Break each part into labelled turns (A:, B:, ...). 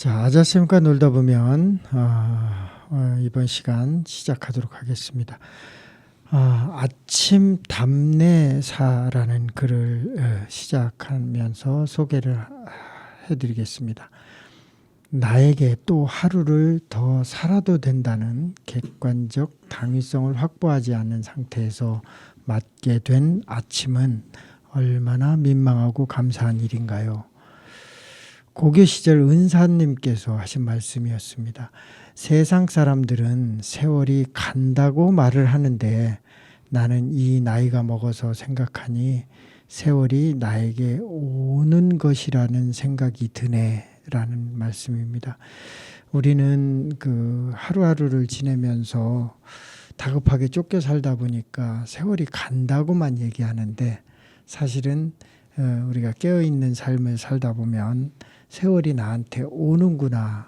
A: 자, 아자쌤과 놀다 보면 이번 시간 시작하도록 하겠습니다. 아침 답례사라는 글을 시작하면서 소개를 해드리겠습니다. 나에게 또 하루를 더 살아도 된다는 객관적 당위성을 확보하지 않는 상태에서 맞게 된 아침은 얼마나 민망하고 감사한 일인가요? 고교 시절 은사님께서 하신 말씀이었습니다. 세상 사람들은 세월이 간다고 말을 하는데 나는 이 나이가 먹어서 생각하니 세월이 나에게 오는 것이라는 생각이 드네라는 말씀입니다. 우리는 그 하루하루를 지내면서 다급하게 쫓겨 살다 보니까 세월이 간다고만 얘기하는데 사실은 우리가 깨어있는 삶을 살다 보면 세월이 나한테 오는구나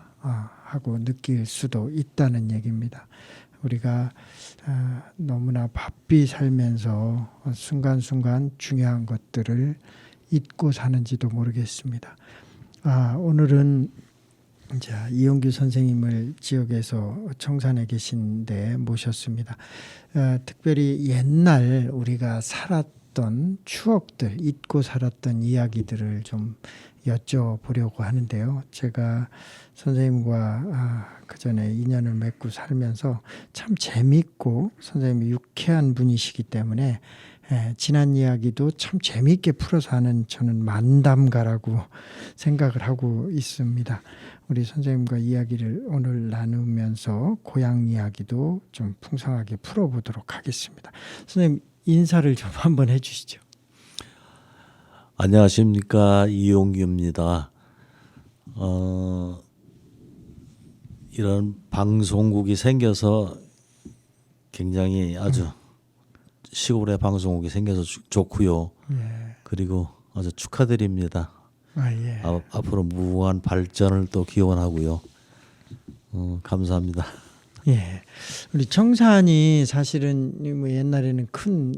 A: 하고 느낄 수도 있다는 얘기입니다. 우리가 너무나 바삐 살면서 순간순간 중요한 것들을 잊고 사는지도 모르겠습니다. 오늘은 이제 이용규 선생님을 지역에서 청산에 계신데 모셨습니다. 특별히 옛날 우리가 살았던 추억들, 잊고 살았던 이야기들을 좀 여쭤보려고 하는데요. 제가 선생님과 그 전에 인연을 맺고 살면서 참 재밌고 선생님이 유쾌한 분이시기 때문에 지난 이야기도 참 재미있게 풀어서 하는 저는 만담가라고 생각을 하고 있습니다. 우리 선생님과 이야기를 오늘 나누면서 고향 이야기도 좀 풍성하게 풀어보도록 하겠습니다. 선생님 인사를 좀 한번 해주시죠.
B: 안녕하십니까, 이용규입니다. 이런 방송국이 생겨서 굉장히 아주 시골에 방송국이 생겨서 좋고요.
A: 예.
B: 그리고 아주 축하드립니다.
A: 예.
B: 앞으로 무궁한 발전을 또 기원하고요. 감사합니다.
A: 예, 우리 청산이 사실은 뭐 옛날에는 큰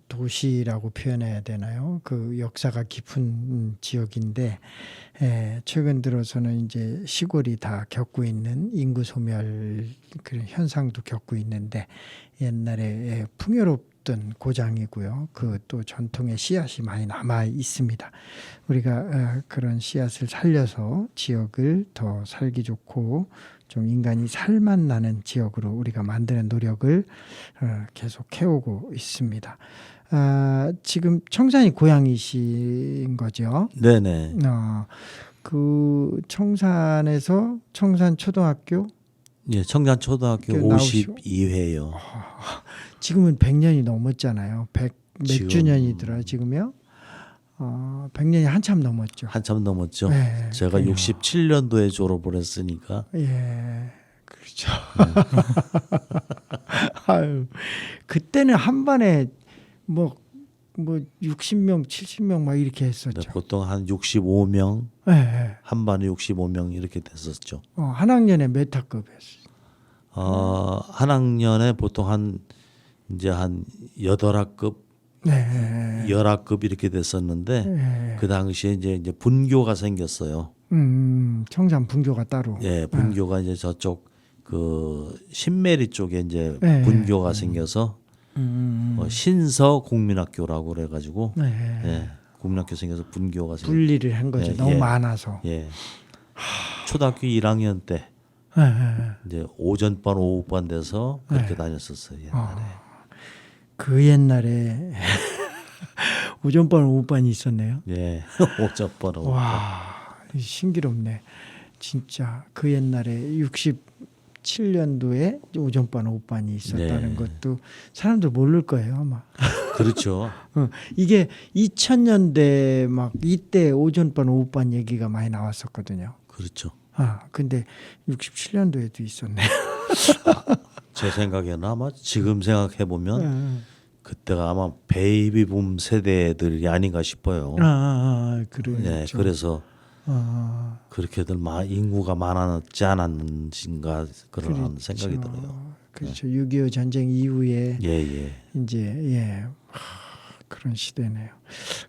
A: 도시라고 표현해야 되나요? 그 역사가 깊은 지역인데 최근 들어서는 이제 시골이 다 겪고 있는 인구 소멸 그런 현상도 겪고 있는데 옛날에 풍요롭던 고장이고요. 그 또 전통의 씨앗이 많이 남아 있습니다. 우리가 그런 씨앗을 살려서 지역을 더 살기 좋고 좀 인간이 살맛 나는 지역으로 우리가 만드는 노력을 계속 해오고 있습니다. 지금 청산이 고향이신 거죠?
B: 네네.
A: 그 청산에서 청산초등학교?
B: 예, 청산초등학교 52회요.
A: 지금은 100년이 넘었잖아요. 몇
B: 지금
A: 주년이더라 지금요? 100년이 한참 넘었죠.
B: 한참 넘었죠.
A: 네,
B: 제가
A: 그래요.
B: 67년도에 졸업을 했으니까.
A: 예, 그렇죠. 아유, 그때는 한 반에 뭐 60명, 70명 막 이렇게
B: 네,
A: 했었죠.
B: 보통 한 65명,
A: 예.
B: 한 반에 65명 이렇게 됐었죠.
A: 한 학년에 몇 학급이었어요?
B: 한 학년에 보통 한 8학급,
A: 네.
B: 10학급 이렇게 됐었는데
A: 예.
B: 그 당시에 이제 분교가 생겼어요.
A: 청산 분교가 따로.
B: 예, 분교가 이제 저쪽 그 신메리 쪽에 이제
A: 예.
B: 분교가 생겨서 신서 국민학교라고 그래가지고
A: 네.
B: 예, 국민학교 생겨서 분교가
A: 분리를 한 거죠.
B: 예,
A: 너무
B: 예.
A: 많아서.
B: 예. 초등학교 1학년 때 이제 오전반 오후반 돼서 그렇게 다녔었어요. 옛날에.
A: 그 옛날에 오전반 오후반이 있었네요.
B: 예, 오전반 오후반.
A: 와, 신기롭네. 진짜 그 옛날에 67년도에 오전반 오후반이 있었다는
B: 네.
A: 것도 사람들 모를 거예요 아마.
B: 그렇죠.
A: 이게 2000년대 막 이때 오전반 오후반 얘기가 많이 나왔었거든요.
B: 그렇죠.
A: 근데 67년도에도 있었네.
B: 제 생각에는 아마 지금 생각해 보면 그때가 아마 베이비붐 세대들이 아닌가 싶어요.
A: 그렇죠.
B: 네, 그래서 그렇게들 인구가 많았지 않았는가 그런
A: 그렇죠.
B: 생각이 들어요.
A: 그렇죠. 6.25 전쟁 이후에
B: 예.
A: 이제 그런 시대네요.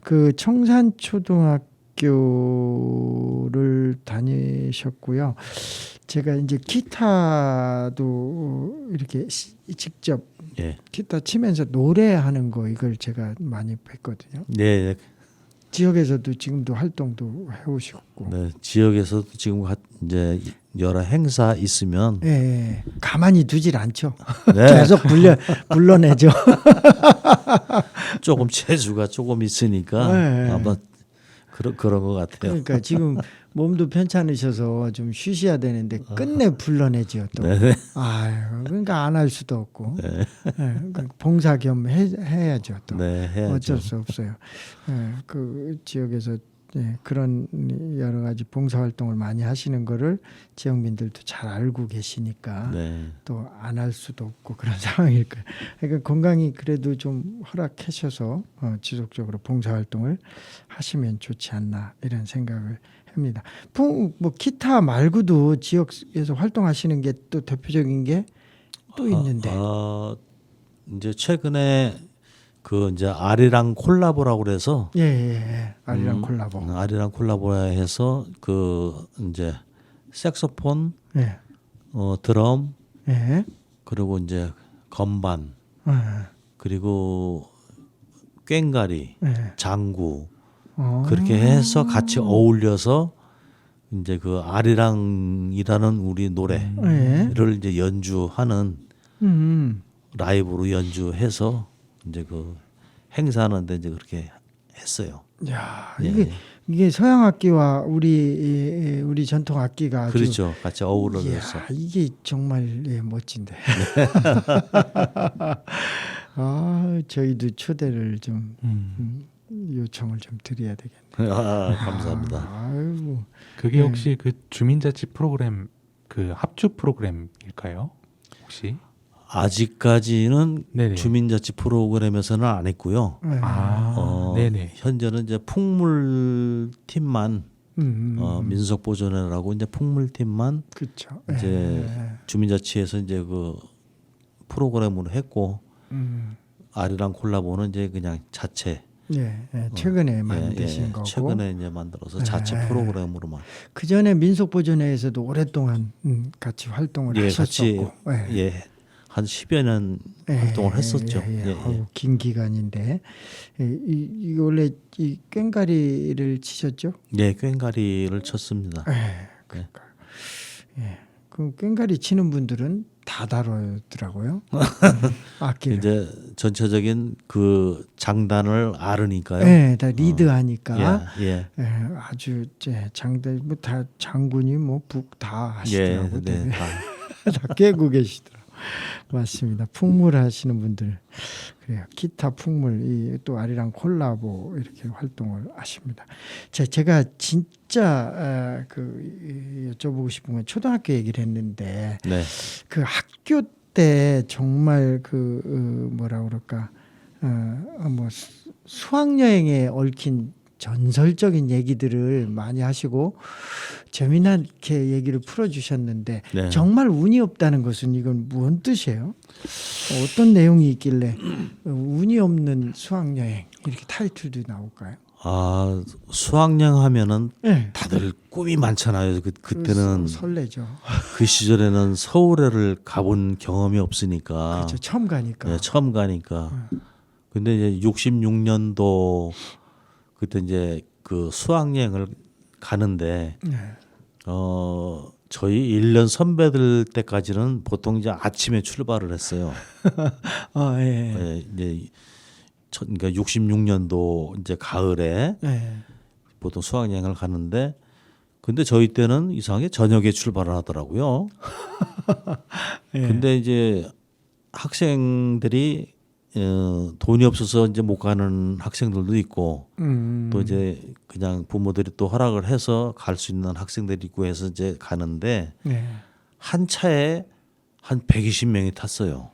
A: 그 청산초등학교 초등학교를 다니셨고요. 제가 이제 기타도 이렇게 직접
B: 예.
A: 기타 치면서 노래하는 거 이걸 제가 많이 뵀거든요.
B: 네,
A: 지역에서도 지금도 활동도 해오셨고.
B: 네. 지역에서도 지금 이제 여러 행사 있으면
A: 예, 가만히 두질 않죠.
B: 네.
A: 계속 불러내죠.
B: 조금 체주가 조금 있으니까
A: 네.
B: 아마 그런 것 같아요.
A: 그러니까 지금 몸도 편찮으셔서 좀 쉬셔야 되는데 끝내 불러내죠 또.
B: 네.
A: 아유, 그러니까 안 할 수도 없고.
B: 네.
A: 그러니까 봉사 겸 해야죠 또.
B: 네, 해야죠.
A: 어쩔 수 없어요. 그 지역에서 그런 여러 가지 봉사 활동을 많이 하시는 거를 지역민들도 잘 알고 계시니까
B: 네.
A: 또 안 할 수도 없고 그런 상황일 거예요. 그러니까 건강이 그래도 좀 허락하셔서 지속적으로 봉사 활동을 하시면 좋지 않나 이런 생각을 합니다. 뭐 기타 말고도 지역에서 활동하시는 게 또 대표적인 게 또 있는데.
B: 이제 최근에 그 이제 아리랑 콜라보라고 그래서
A: 아리랑 콜라보.
B: 아리랑 콜라보해서 그 이제 색소폰,
A: 예.
B: 드럼,
A: 예.
B: 그리고 이제 건반,
A: 예.
B: 그리고 꽹가리,
A: 예.
B: 장구 그렇게 해서 같이 어울려서 이제 그 아리랑이라는 우리 노래를 이제 연주하는 라이브로 연주해서 이제 그 행사하는데 이제 그렇게 했어요.
A: 야,
B: 예.
A: 이게 서양 악기와 우리 전통 악기가 아주
B: 그렇죠. 같이 어우러서.
A: 이게 정말 멋진데. 저희도 초대를 좀 요청을 좀 드려야 되겠네요.
B: 감사합니다.
A: 아이고.
C: 그게 혹시 그 주민자치 프로그램 그 합주 프로그램일까요? 혹시?
B: 아직까지는
C: 네네.
B: 주민자치 프로그램에서는 안 했고요.
C: 네네.
B: 현재는 이제 풍물 팀만 민속 보존회라고 이제 풍물 팀만
A: 그렇죠.
B: 이제 주민자치에서 이제 그 프로그램으로 했고 아리랑 콜라보는 이제 그냥 자체
A: 최근에 만드신 거고.
B: 최근에 이제 만들어서 자체 프로그램으로만.
A: 그 전에 민속보존회에서도 오랫동안 같이 활동을 하셨었고,
B: 한 10여 년 활동을 했었죠.
A: 긴 기간인데 이 원래 이 꽹가리를 치셨죠?
B: 네, 꽹가리를 쳤습니다.
A: 그러니까 그 꽹가리 치는 분들은 다 다루더라고요. 악기를.
B: 이제 전체적인 그 장단을 알으니까요.
A: 네, 다 리드하니까. 아주 장단 뭐 다 장군이 뭐 북 다 하시더라고요. 다 깨고 계시더라고요. 맞습니다. 풍물 하시는 분들 그래요. 기타 풍물 또 아리랑 콜라보 이렇게 활동을 하십니다. 제가 진짜 여쭤보고 싶은 건 초등학교 얘기를 했는데 그 학교 때 정말 뭐라 그럴까 뭐 수학여행에 얽힌 전설적인 얘기들을 많이 하시고 재미나게 얘기를 풀어주셨는데 정말 운이 없다는 것은 이건 무슨 뜻이에요? 어떤 내용이 있길래 운이 없는 수학여행 이렇게 타이틀도 나올까요?
B: 수학여행 하면은 다들 꿈이 많잖아요. 그때는
A: 설레죠.
B: 그 시절에는 서울에를 가본 경험이 없으니까.
A: 그렇죠. 처음 가니까.
B: 처음 가니까. 근데 이제 66년도 그때 이제 그 수학여행을 가는데 저희 1년 선배들 때까지는 보통 이제 아침에 출발을 했어요. 이제 그러니까 66년도 이제 가을에 보통 수학여행을 가는데 근데 저희 때는 이상하게 저녁에 출발을 하더라고요. 근데 이제 학생들이 돈이 없어서 이제 못 가는 학생들도 있고 또 이제 그냥 부모들이 또 허락을 해서 갈 수 있는 학생들이 있고 해서 이제 가는데 한 차에 한 120명이 탔어요.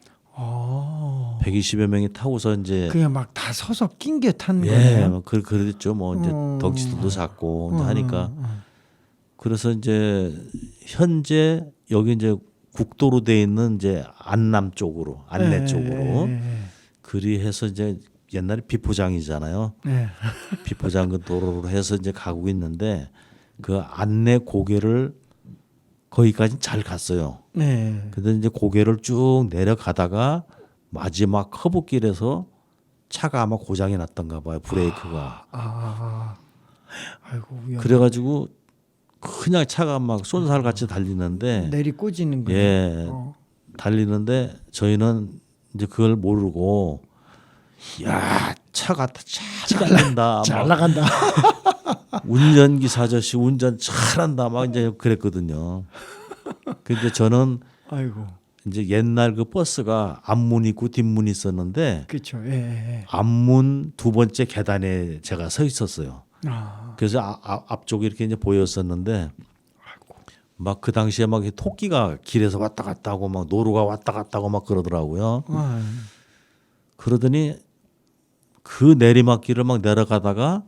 B: 120여 명이 타고서 이제
A: 그냥 막 다 서서 낑겨 탄 거예요.
B: 그랬죠. 뭐 이제 덩치들도 작고 이제 하니까 그래서 이제 현재 여기 이제 국도로 돼 있는 이제 안남 쪽으로 안내 쪽으로 그리해서 이제 옛날에 비포장이잖아요.
A: 네.
B: 비포장 그 도로로 해서 이제 가고 있는데 그 안내 고개를 거기까지 잘 갔어요.
A: 네.
B: 근데 이제 고개를 쭉 내려가다가 마지막 커브길에서 차가 아마 고장이 났던가 봐요. 브레이크가.
A: 아이고 위험.
B: 그래가지고 그냥 차가 막 쏜살같이 달리는데
A: 내리 꽂이는 거예요.
B: 예 달리는데 저희는 이제 그걸 모르고 야 차가 잘 달린다.
A: 잘
B: 막
A: 나간다.
B: 운전기사 아저씨 운전 잘한다. 막 이제 그랬거든요. 근데 저는
A: 아이고.
B: 이제 옛날 그 버스가 앞문 있고 뒷문이 있었는데
A: 그렇죠. 예.
B: 앞문 두 번째 계단에 제가 서 있었어요.
A: 아.
B: 그래서 앞쪽이 이렇게 이제 보였었는데 막 그 당시에 막 토끼가 길에서 왔다 갔다 하고 막 노루가 왔다 갔다 하고 막 그러더라고요. 그러더니 그 내리막길을 막 내려가다가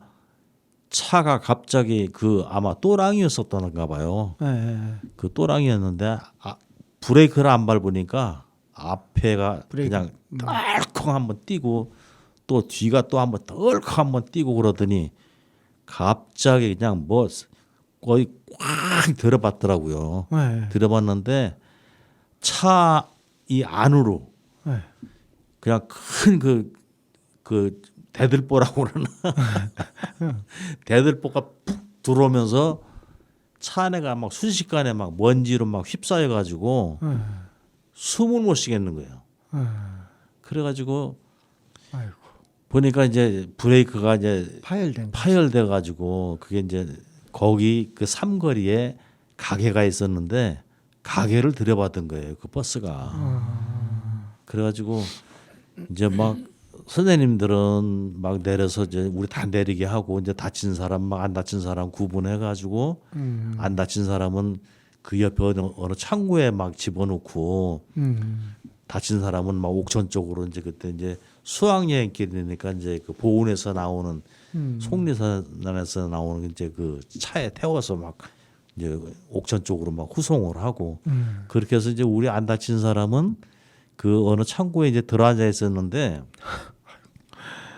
B: 차가 갑자기 그 아마 또랑이었었던가 봐요.
A: 예.
B: 그 또랑이었는데 브레이크를 안 밟으니까 앞에가
A: 브레이크.
B: 그냥 덜컹 한번 뛰고 또 뒤가 또 한번 덜컹 한번 뛰고 그러더니 갑자기 그냥 뭐 거의 꽉 들어봤더라고요.
A: 예.
B: 들어봤는데 차 이 안으로
A: 예.
B: 그냥 큰 그 대들보라고 그러나 대들보가 푹 들어오면서 차 안에가 막 순식간에 막 먼지로 막 휩싸여 가지고 숨을 못 쉬겠는 거예요. 그래가지고
A: 아이고.
B: 보니까 이제 브레이크가 이제
A: 파열된.
B: 파열돼 가지고 그게 이제 거기 그 삼거리에 가게가 있었는데 가게를 들여받은 거예요. 그 버스가. 그래가지고 이제 막 선생님들은 막 내려서 이제 우리 다 내리게 하고 이제 다친 사람 막 안 다친 사람 구분해 가지고 안 다친 사람은 그 옆에 어느 창고에 막 집어넣고 다친 사람은 막 옥천 쪽으로 이제 그때 이제 수학여행길이니까 이제 그 보은에서 나오는 속리산에서 나오는 이제 그 차에 태워서 막 이제 옥천 쪽으로 막 후송을 하고 그렇게 해서 이제 우리 안 다친 사람은 그 어느 창고에 이제 들어앉아 있었는데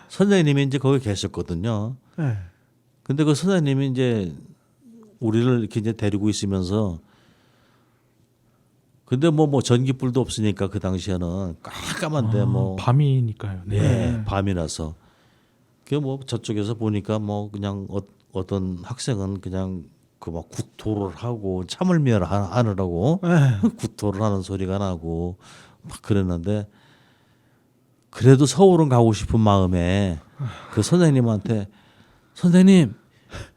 B: 선생님이 이제 거기 계셨거든요.
A: 예.
B: 근데 그 선생님이 이제 우리를 이렇게 이제 데리고 있으면서 근데 뭐 전기불도 없으니까 그 당시에는 깜깜한데 뭐
C: 밤이니까요. 네.
B: 예, 밤이라서 그 뭐 저쪽에서 보니까 뭐 그냥 어떤 학생은 그냥 그 막 구토를 하고 참을미를 하느라고 구토를 하는 소리가 나고 막 그랬는데 그래도 서울은 가고 싶은 마음에 그 선생님한테 선생님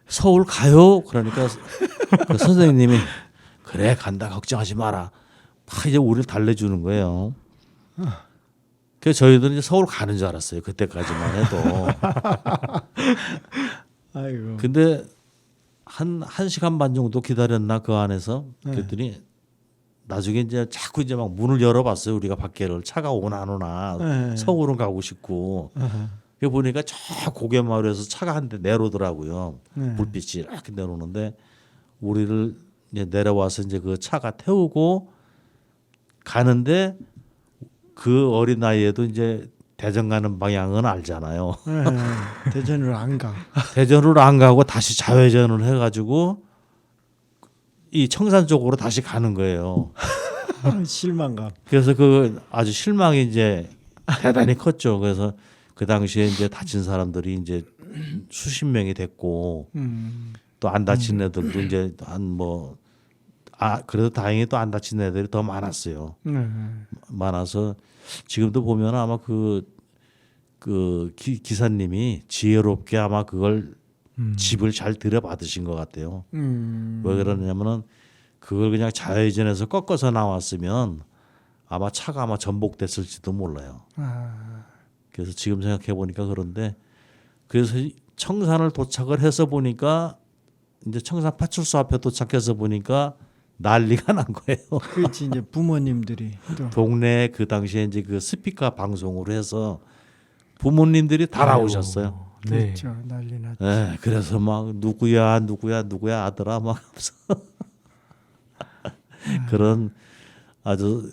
B: 서울 가요? 그러니까 그 선생님이 그래 간다 걱정하지 마라. 막 이제 우리를 달래주는 거예요. 그래서 저희들은 이제 서울 가는 줄 알았어요. 그때까지만 해도.
A: 아이고.
B: 근데 한 1시간 반 정도 기다렸나 그 안에서 그랬더니 나중에 이제 자꾸 이제 막 문을 열어봤어요. 우리가 밖에를 차가 오나 안 오나
A: 네.
B: 서울은 가고 싶고 그 보니까 저 고개마을에서 차가 한 대 내려오더라고요. 불빛이 이렇게 내려오는데 우리를 이제 내려와서 이제 그 차가 태우고 가는데 그 어린 나이에도 이제 대전 가는 방향은 알잖아요.
A: 대전으로 안 가.
B: 대전으로 안 가고 다시 좌회전을 해가지고 이 청산 쪽으로 다시 가는 거예요.
A: 실망감.
B: 그래서 그 아주 실망이 이제 대단히 컸죠. 그래서 그 당시에 이제 다친 사람들이 이제 수십 명이 됐고 또 안 다친 애들도 이제 한 뭐 그래도 다행히 또 안 다친 애들이 더 많았어요. 많아서 지금도 보면 아마 그 기사님이 지혜롭게 아마 그걸 집을 잘 들여받으신 것 같아요. 왜 그러냐면은 그걸 그냥 좌회전해서 꺾어서 나왔으면 아마 차가 아마 전복됐을지도 몰라요. 그래서 지금 생각해 보니까 그런데 그래서 청산을 도착을 해서 보니까 이제 청산 파출소 앞에 도착해서 보니까 난리가 난 거예요.
A: 그렇지 이제 부모님들이 또.
B: 동네 그 당시에 이제 그 스피커 방송으로 해서 부모님들이 다 나오셨어요.
C: 네.
A: 그렇죠. 난리 났죠.
B: 네, 그래서 막 누구야 아들아 막 하면서 그런 아주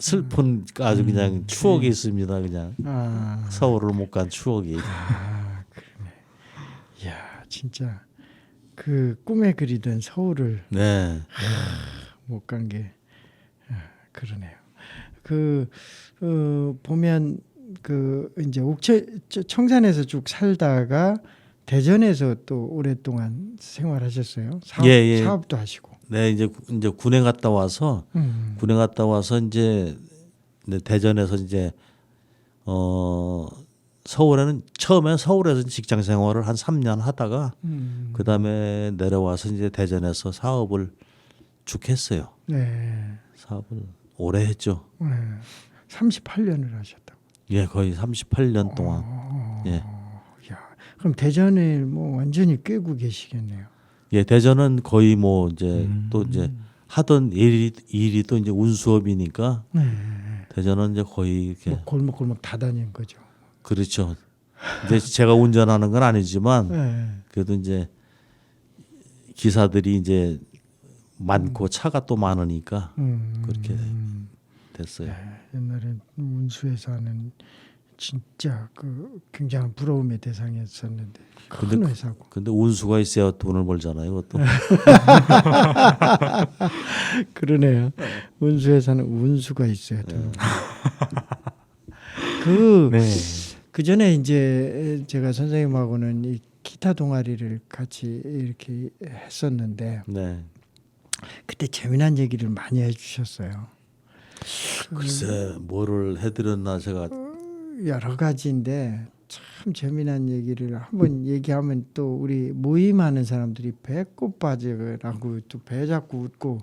B: 슬픈 아주 그냥 추억이 있습니다. 그냥
A: 아,
B: 서울을 못 간 추억이.
A: 그러네. 이야, 진짜 그 꿈에 그리던 서울을
B: 네.
A: 못 간 게 그러네요. 보면 그 이제 청산에서 쭉 살다가 대전에서 또 오랫동안 생활하셨어요.
B: 예.
A: 사업도 하시고.
B: 네, 이제 군에 갔다 와서 이제 네, 대전에서 이제 서울에는 처음에 서울에서 직장 생활을 한 3년 하다가 그다음에 내려와서 이제 대전에서 사업을 쭉 했어요.
A: 네.
B: 사업을 오래 했죠.
A: 네. 38년을 하셨다고.
B: 예, 거의 38년 동안. 예.
A: 야, 그럼 대전에 뭐 완전히 꿰고 계시겠네요.
B: 예, 대전은 거의 뭐 이제 또 이제 하던 일이 또 이제 운수업이니까
A: 네.
B: 대전은 이제 거의 이렇게
A: 뭐 골목골목 다 다닌 거죠.
B: 그렇죠. 이제 제가 운전하는 건 아니지만
A: 네.
B: 그래도 이제 기사들이 이제 많고 차가 또 많으니까 그렇게 됐어요.
A: 옛날에 운수에서 하는 진짜 그 굉장한 부러움의 대상이었었는데 큰 회사고.
B: 근데 운수가 있어야 돈을 벌잖아요. 그것도.
A: 그러네요. 운수에서는 운수가 있어야 돼요. 그 전에 이제 제가 선생님하고는 이 기타 동아리를 같이 이렇게 했었는데
B: 네.
A: 그때 재미난 얘기를 많이 해주셨어요.
B: 글쎄 뭐를 해드렸나 제가.
A: 여러 가지인데 참 재미난 얘기를 한번 얘기하면 또 우리 모임하는 사람들이 배꼽 빠지라고 또 배 잡고 웃고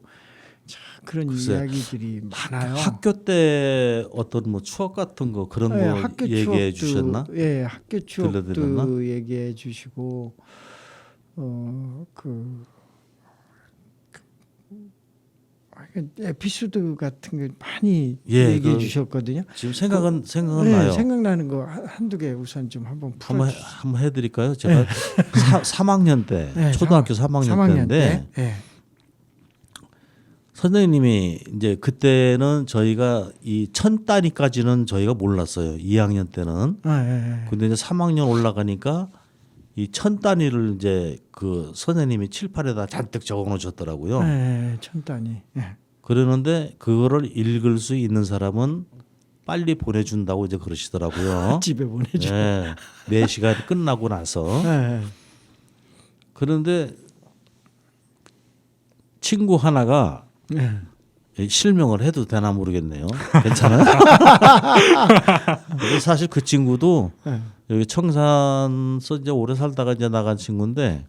A: 참 그런
B: 글쎄,
A: 이야기들이 많아요.
B: 학교 때 어떤 뭐 추억 같은 거 그런
A: 네,
B: 거
A: 학교
B: 얘기해
A: 추억도,
B: 주셨나?
A: 예, 학교 추억도
B: 들려드렸나?
A: 얘기해 주시고 에피소드 같은 거 많이
B: 예,
A: 얘기해 주셨거든요.
B: 지금 생각은
A: 네,
B: 나요.
A: 생각나는 거 한두 개 우선 좀 한번 풀어 주시죠.
B: 한번 해드릴까요? 제가 3학년 때
A: 네,
B: 초등학교 3학년 때인데
A: 때.
B: 선생님이 이제 그때는 저희가 이 1000단위까지는 저희가 몰랐어요. 2학년 때는. 근데 이제 3학년 올라가니까 이 1000단위를 이제 그 선생님이 칠판에다 잔뜩 적어 놓으셨더라고요.
A: 네, 1000단위. 네.
B: 그러는데 그거를 읽을 수 있는 사람은 빨리 보내준다고 이제 그러시더라고요.
A: 집에 보내줘.
B: 네, 4시간 끝나고 나서.
A: 네.
B: 그런데 친구 하나가
A: 네.
B: 실명을 해도 되나 모르겠네요. 괜찮아요? 근데 사실 그 친구도
A: 네.
B: 여기 청산서 이제 오래 살다가 이제 나간 친구인데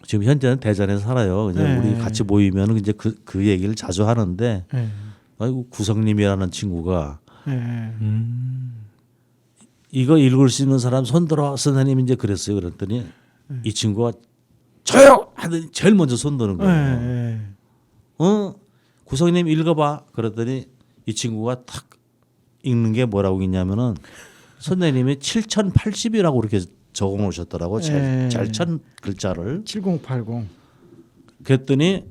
B: 지금 현재는 대전에 살아요. 이제
A: 네.
B: 우리 같이 모이면 이제 그 얘기를 자주 하는데
A: 네.
B: 아이고 구성님이라는 친구가
A: 네.
B: 이거 읽을 수 있는 사람 손들어 선생님 이제 그랬어요. 그랬더니 이 친구가 저요 하더니 제일 먼저 손드는 거예요.
A: 네.
B: 구성님 읽어봐. 그랬더니 이 친구가 탁 읽는 게 뭐라고 있냐면은 선생님이 7080이라고 이렇게 적어 놓으셨더라고.
A: 네.
B: 잘 천 글자를.
A: 7080.
B: 그랬더니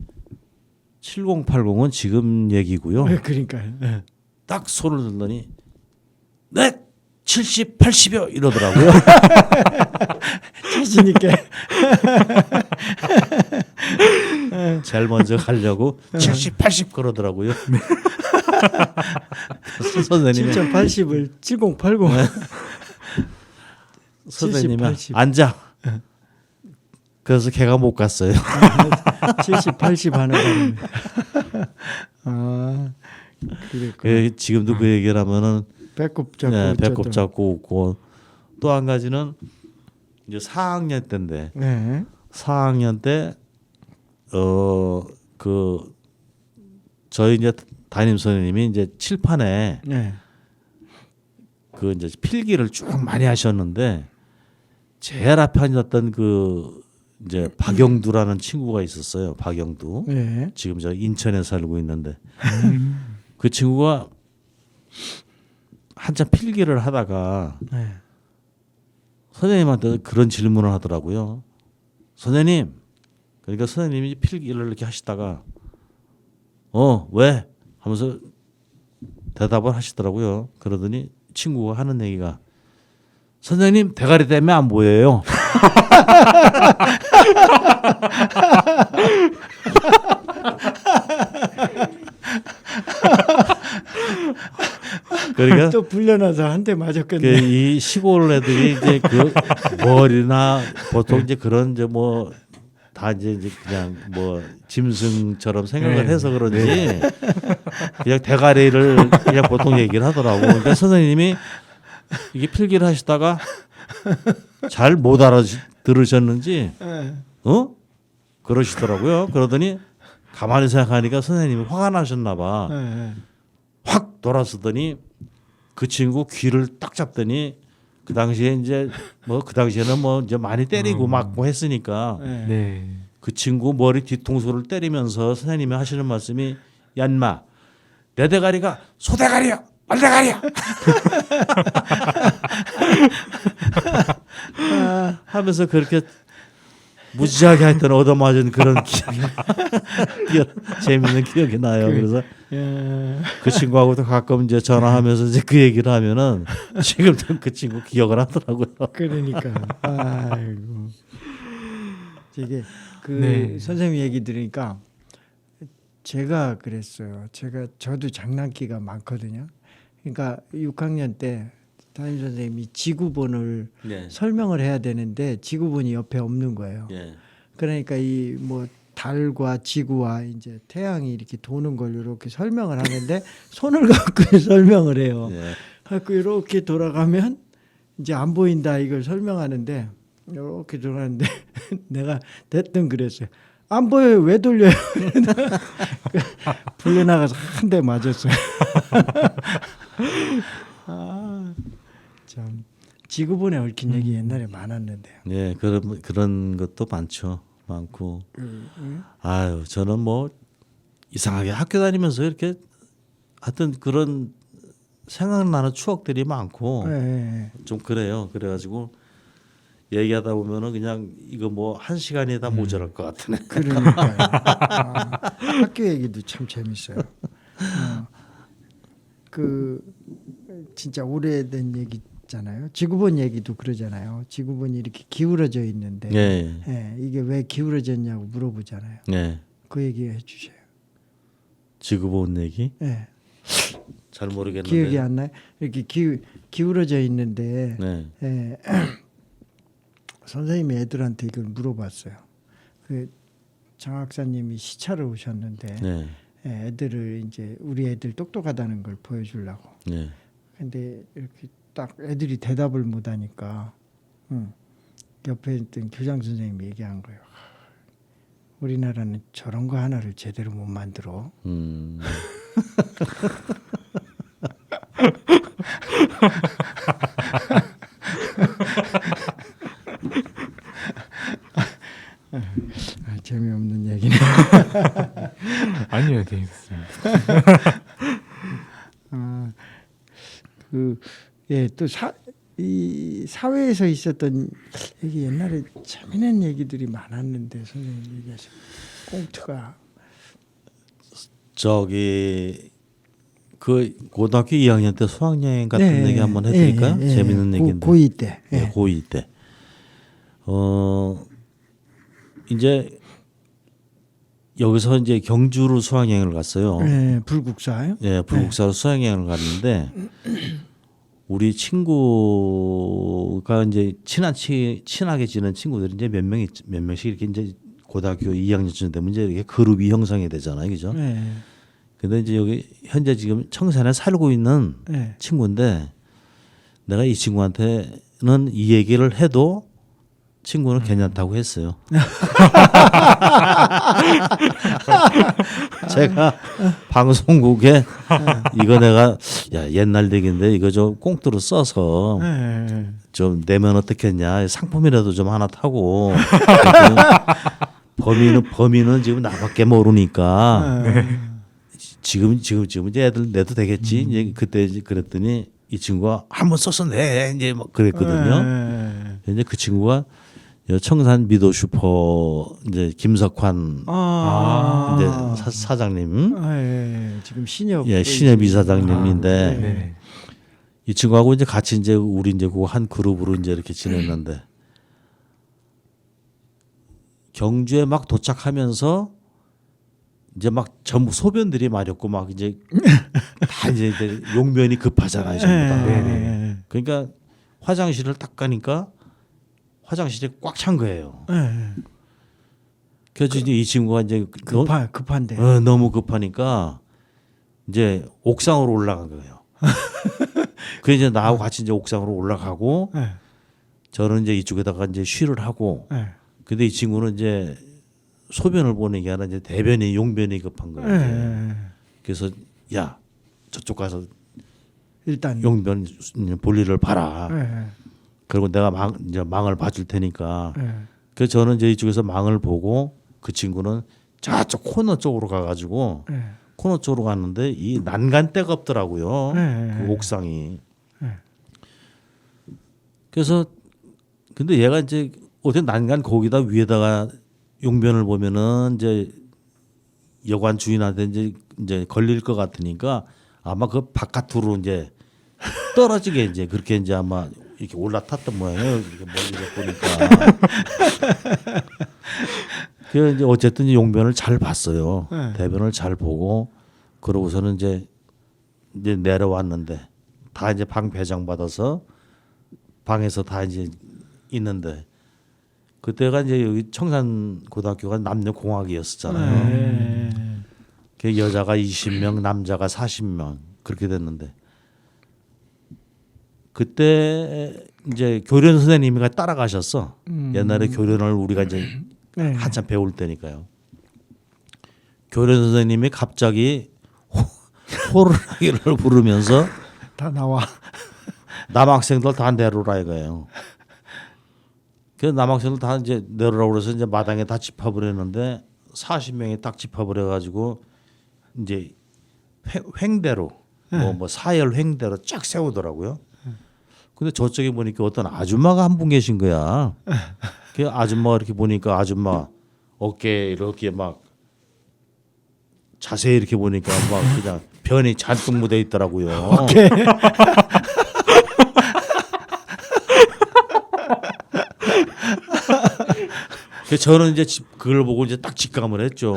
B: 7080은 지금 얘기고요.
A: 네, 그러니까요. 네.
B: 딱 손을 들더니 네 70, 80이요 이러더라고요.
A: 자신 있게.
B: 제일 먼저 가려고 70, 80 그러더라고요. 선생님이
A: 7080을 7080.
B: 선생님이
A: 70, 80.
B: 앉아. 그래서 걔가 못 갔어요.
A: 70, 80 하는 바람에. 아, 그랬고.
B: 지금도 그 얘기를 하면은
A: 배꼽 잡고.
B: 네, 배꼽
A: 웃자더라고.
B: 잡고 웃고 또 한 가지는 이제 4학년 때인데
A: 네.
B: 4학년 때 저희 이제 담임 선생님이 이제 칠판에
A: 네.
B: 그 이제 필기를 쭉 많이 하셨는데 제일 앞에 앉았던 그 이제 박영두라는 친구가 있었어요. 박영두.
A: 네.
B: 지금 저 인천에 살고 있는데 그 친구가 한참 필기를 하다가
A: 네.
B: 선생님한테 그런 질문을 하더라고요. 선생님, 그러니까 선생님이 필기를 이렇게 하시다가 왜? 하면서 대답을 하시더라고요. 그러더니 친구가 하는 얘기가 선생님 대가리 때문에 안 보여요. 그러니까
A: 또 불려놔서 한 대 맞았겠네.
B: 이 시골 애들이 이제 그 머리나 보통 이제 그런 이제 뭐 다 이제 그냥 뭐 짐승처럼 생각을
C: 네.
B: 해서 그런지 그냥 대가리를 그냥 보통 얘기를 하더라고. 그러니까 선생님이 이게 필기를 하시다가 잘 못 알아들으셨는지 그러시더라고요. 그러더니 가만히 생각하니까 선생님이 화가 나셨나 봐. 확 돌아서더니 그 친구 귀를 딱 잡더니 그 당시에 이제 뭐 그 당시에는 뭐 이제 많이 때리고 맞고 했으니까
C: 네.
B: 그 친구 머리 뒤통수를 때리면서 선생님이 하시는 말씀이 야 인마 내 대가리가 소대가리야 말대가리야 하면서 그렇게 무지하게 하여튼 얻어맞은 그런 재밌는 기억이 나요. 그래서 그 친구하고도 가끔 이제 전화하면서 이제 그 얘기를 하면은 지금도 그 친구 기억을 하더라고요.
A: 그러니까 아이고 이게 그
C: 네.
A: 선생님 얘기 들으니까 제가 그랬어요. 저도 장난기가 많거든요. 그러니까 6학년 때 담임 선생님이 지구본을
B: 네.
A: 설명을 해야 되는데 지구본이 옆에 없는 거예요.
B: 예.
A: 그러니까 이 뭐 달과 지구와 이제 태양이 이렇게 도는 걸 이렇게 설명을 하는데 손을 갖고 설명을 해요.
B: 예.
A: 갖고 이렇게 돌아가면 이제 안 보인다 이걸 설명하는데 이렇게 돌아가는데 내가 대뜸 그랬어요. 안 보여요. 왜 돌려요? 불려나가서 한 대 맞았어요. 아, 참 지구본에 얽힌 얘기 옛날에 많았는데요.
B: 예, 그런 것도 많고. 아유, 저는 뭐 이상하게 학교 다니면서 이렇게 하여튼 그런 생각나는 추억들이 많고
A: 네.
B: 좀 그래요. 그래가지고 얘기하다 보면은 그냥 이거 뭐 1시간이 다 모자랄 것 같으네.
A: 그러니까요. 학교 얘기도 참 재밌어요. 그 진짜 오래된 얘기잖아요. 지구본 얘기도 그러잖아요. 지구본이 이렇게 기울어져 있는데
B: 예,
A: 예, 이게 왜 기울어졌냐고 물어보잖아요.
B: 예.
A: 그 얘기 해주세요.
B: 지구본 얘기
A: 예,
B: 잘 모르겠는데.
A: 기억이 안 나요? 이렇게 기울어져 있는데
B: 네,
A: 예, 선생님이 애들한테 이걸 물어봤어요. 그 장학사님이 시차를 오셨는데
B: 네,
A: 예, 애들을 이제 우리 애들 똑똑하다는 걸 보여주려고.
B: 네.
A: 근데 이렇게 딱 애들이 대답을 못하니까 옆에 있던 교장 선생님이 얘기한 거예요. 우리나라는 저런 거 하나를 제대로 못 만들어. 재미없는 얘기네.
C: 아니요, 재밌습니다.
A: 또 이 사회에서 있었던 얘기 옛날에 재미난 얘기들이 많았는데 선생님 얘기하신 꽁트가
B: 저기 그 고등학교 2학년 때 수학여행 같은 얘기 한번 해드릴까요? 재밌는 얘기인데.
A: 고2 때.
B: 네, 고2 때. 이제 여기서 이제 경주로 수학여행을 갔어요.
A: 불국사요?
B: 예, 불국사로 수학여행을 갔는데 우리 친구가 이제 친하게 지낸 친구들이 이제 몇 명씩 이렇게 이제 고등학교 2학년쯤 되면 이제 이렇게 그룹이 형성이 되잖아요, 그죠?
A: 네.
B: 근데 이제 여기 현재 지금 청산에 살고 있는
A: 네.
B: 친구인데 내가 이 친구한테는 이 얘기를 해도 친구는 괜찮다고 했어요. 제가 방송국에 이거 내가 야 옛날 얘기인데 이거 좀 꽁트로 써서 좀 내면 어떻겠냐 상품이라도 좀 하나 타고 범인은 지금 나밖에 모르니까 지금 이제 애들 내도 되겠지 이제 그때 이제 그랬더니 이 친구가 한번 써서 내 이제 막 그랬거든요. 이제 그 친구가 요 청산 미도 슈퍼 이제 김석환 이제 사장님,
A: 예, 지금 신협
B: 예, 신협 이사장님인데
C: 네.
B: 이 친구하고 이제 같이 이제 우리 이제 그 한 그룹으로 이제 이렇게 지냈는데 경주에 막 도착하면서 이제 막 전부 소변들이 마렵고 막 이제 다 이제 용변이 급하잖아요, 전부 다.
C: 네네.
B: 그러니까 화장실을 딱 가니까 화장실이 꽉 찬 거예요. 그래서 이제 이 친구가 이제
A: 급한데.
B: 너무 급하니까 이제 옥상으로 올라간 거예요. 그 이제 나하고 같이 이제 옥상으로 올라가고
A: 예,
B: 저는 이제 이쪽에다가 이제 쉬를 하고
A: 예,
B: 근데 이 친구는 이제 소변을 보는 게 아니라 이제 대변이 용변이 급한 거예요. 이제.
A: 예.
B: 그래서 야 저쪽 가서
A: 일단
B: 용변 볼일을 봐라.
A: 예,
B: 그리고 내가 이제 망을 봐줄 테니까.
A: 예.
B: 그래서 저는 이제 이쪽에서 망을 보고 그 친구는 저쪽 코너 쪽으로 가가지고
A: 예.
B: 코너 쪽으로 갔는데 이 난간대가 없더라고요. 그 옥상이. 그래서 근데 얘가 이제 어떻게 난간 거기다 위에다가 용변을 보면은 이제 여관 주인한테 이제 걸릴 것 같으니까 아마 그 바깥으로 이제 떨어지게 이제 그렇게 이제 아마 이렇게 올라탔던 모양이에요. 이렇게 멀리서 보니까. 그 이제 어쨌든 용변을 잘 봤어요. 대변을 잘 보고 그러고서는 이제 내려왔는데 다 이제 방 배정 받아서 방에서 다 이제 있는데 그때가 이제 여기 청산 고등학교가 남녀 공학이었었잖아요. 그 여자가 20명, 남자가 40명 그렇게 됐는데 그때 이제 교련 선생님이 따라가셨어. 옛날에 교련을 우리가 이제 한참 배울 때니까요. 교련 선생님이 갑자기 호루라기를 부르면서
A: 다 나와.
B: 남학생들 다 내려오라 이거예요. 그 남학생들 다 이제 내려오라고 그래서 이제 마당에 다 집합을 했는데 40명이 딱 집합을 해가지고 이제 횡대로 뭐 사열 횡대로 쫙 세우더라고요. 근데 저쪽에 보니까 어떤 아줌마가 한 분 계신 거야. 그 아줌마가 이렇게 보니까 아줌마 어깨에 이렇게 막 자세히 이렇게 보니까 막 그냥 변이 잔뜩 묻어 있더라고요.
A: 오케이.
B: 그래서 저는 이제 그걸 보고 이제 딱 직감을 했죠.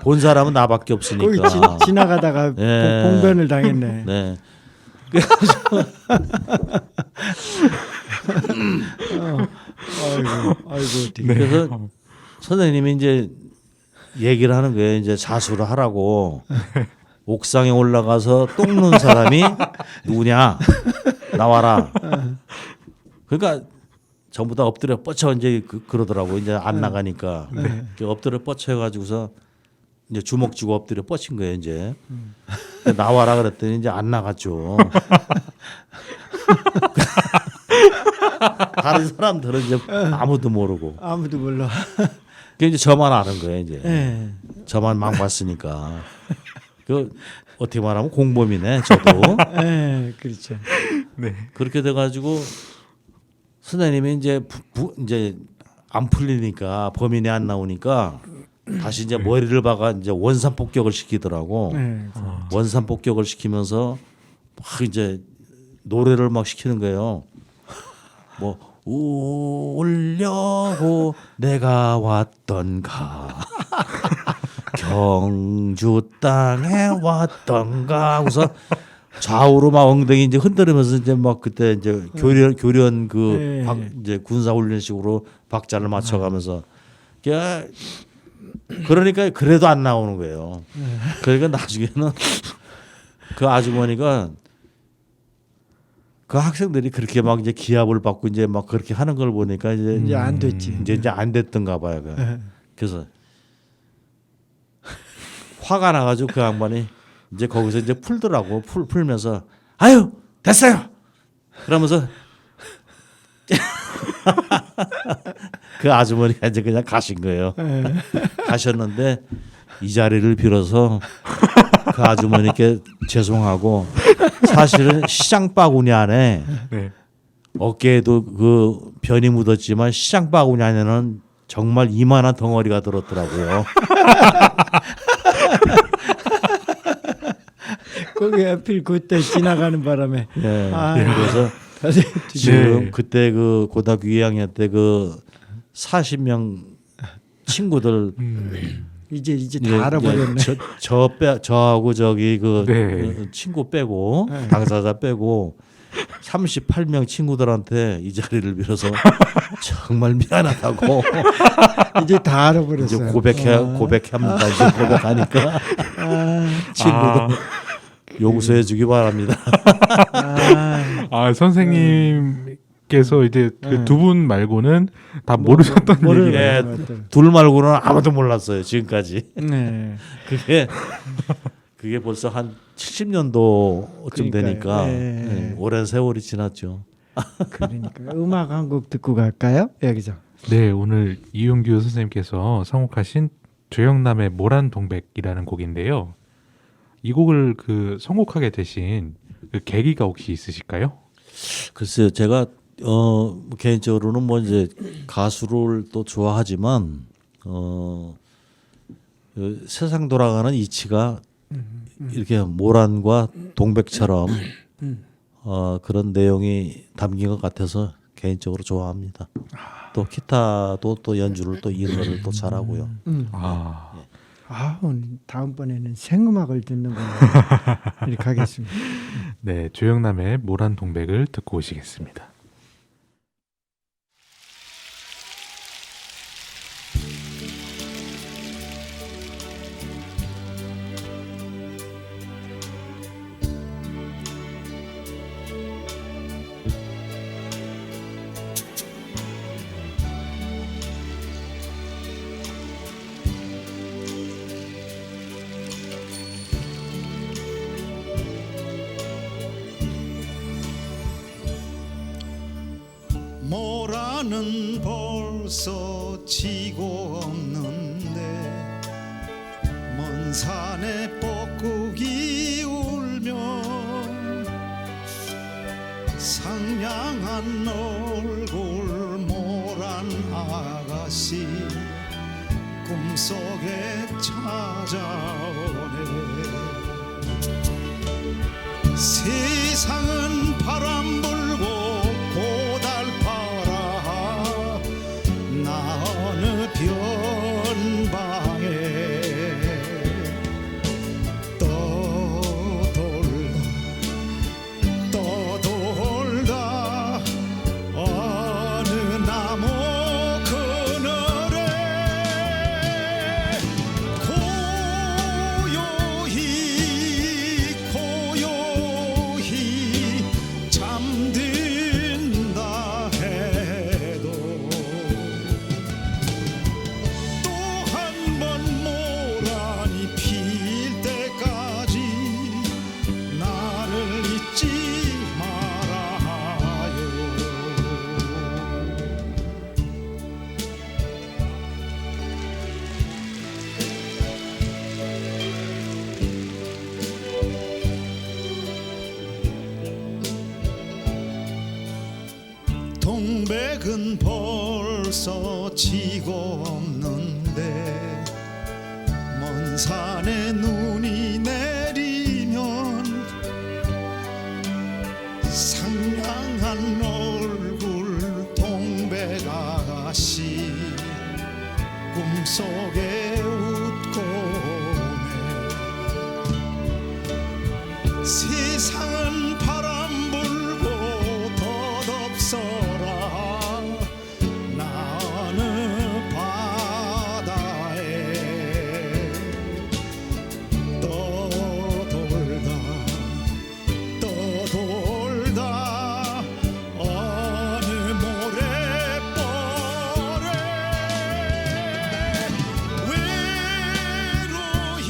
B: 본 사람은 나밖에
A: 거기
B: 없으니까.
A: 지나가다가
B: 예.
A: 봉변을 당했네.
B: 네.
A: 아이고. 되게.
B: 그래서 선생님이 이제 얘기를 하는 거예요. 이제 자수를 하라고. 옥상에 올라가서 똥 누는 사람이 누구냐? 나와라. 그러니까 전부 다 엎드려 뻗쳐 이제 그러더라고. 이제 안 나가니까 엎드려 뻗쳐 가지고서 이제 주먹 쥐고 엎드려 뻗친 거예요. 이제 나와라 그랬더니 이제 안 나갔죠. 다른 사람들은 이제 아무도 모르고.
A: 아무도 몰라.
B: 그 이제 저만 아는 거예요. 이제
A: 예.
B: 저만 망 봤으니까. 그 어떻게 말하면 공범이네. 저도
A: 예, 그렇죠.
C: 네.
B: 그렇게 돼가지고 선생님이 이제 이제 안 풀리니까 범인이 안 나오니까 다시 이제 머리를 박아 이제 원산 폭격을 시키더라고.
A: 예.
B: 원산 폭격을 시키면서 막 이제 노래를 막 시키는 거예요. 뭐 울려고 내가 왔던가 경주 땅에 왔던가 하고서 좌우로 막 엉덩이 이제 흔들으면서 이제 막 그때 이제 교련 그 이제 군사 훈련식으로 박자를 맞춰가면서 그러니까 그래도 안 나오는 거예요. 그러니까 나중에는 그 아주머니가 그 학생들이 그렇게 막 이제 기합을 받고 이제 막 그렇게 하는 걸 보니까
A: 이제 안 됐지.
B: 이제 안 됐던가 봐요. 그래서 화가 나가지고 그 양반이 이제 거기서 이제 풀더라고. 풀면서 아유 됐어요. 그러면서 그 아주머니가 이제 그냥 가신 거예요. 가셨는데 이 자리를 빌어서 그 아주머니께 죄송하고 사실은 시장 바구니 안에
C: 네.
B: 어깨에도 그 변이 묻었지만 시장 바구니 안에는 정말 이만한 덩어리가 들었더라고요.
A: 거기 하필 그때 지나가는 바람에
B: 예.
A: 아,
B: 그래서
A: 다시
B: 지금
C: 네.
B: 그때 그 고등학교 2학년 때 그 40명 친구들
A: 이제
B: 예,
A: 다 알아버렸네.
B: 저하고 저기 그
C: 네.
B: 친구 빼고
A: 네.
B: 당사자 빼고 38명 친구들한테 이 자리를 빌어서 정말 미안하다고
A: 이제 다
B: 이제
A: 알아버렸어요.
B: 고백합니다. 이제 고백하니까 친구들 용서해주기 바랍니다.
C: 선생님께서 이제 그
A: 네.
C: 두 분 말고는 다 모르셨던
A: 모르는
C: 얘기예요.
B: 예.
A: 것 같아요.
B: 둘 말고는 아무도 몰랐어요 지금까지.
A: 네.
B: 그게 벌써 한 70년도쯤
A: 그러니까요.
B: 되니까
A: 예.
B: 오랜 세월이 지났죠.
A: 그러니까 음악 한 곡 듣고 갈까요? 여기서.
C: 네, 오늘 이용규 선생님께서 선곡하신 조영남의 모란 동백이라는 곡인데요. 이 곡을 그 선곡하게 되신 그 계기가 혹시 있으실까요?
B: 글쎄요, 제가 개인적으로는 뭐 이제 가수를 또 좋아하지만 그 세상 돌아가는 이치가 이렇게 모란과 동백처럼 그런 내용이 담긴 것 같아서 개인적으로 좋아합니다. 또 기타도 또 연주를 또 이거를 또 잘하고요.
A: 오늘 다음번에는 생음악을 듣는 걸로 이렇게 하겠습니다.
C: 네, 조영남의 모란 동백을 듣고 오시겠습니다.
D: 모라는 벌써 지고 없는데 먼 산에 뻐꾸기 울며 상냥한 얼굴 모란 아가씨 꿈속에 찾아오네. 세상은 바람 불고 고달파라 나 어느 변방에 떠돌다 어느 나무 그늘에 고요히 잠든다 해도 또 한 번 모란이 필 때까지 나를 잊지 말아요. 동백은 벌써 지고 없는데 먼 산에 눈이 내리면 상냥한 얼굴 동백 아가씨 꿈속에 웃고 오네. 세상은 바람 불고 덧없어라 나 어느 바다에 떠돌다 어느 모래벌에 외로이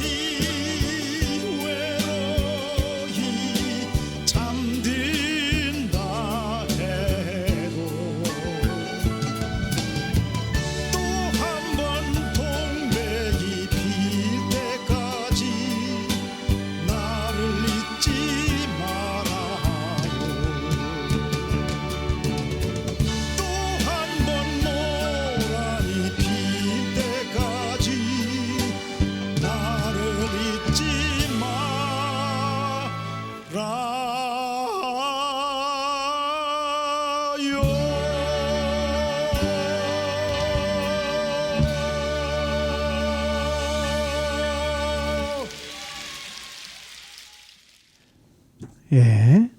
A: 예.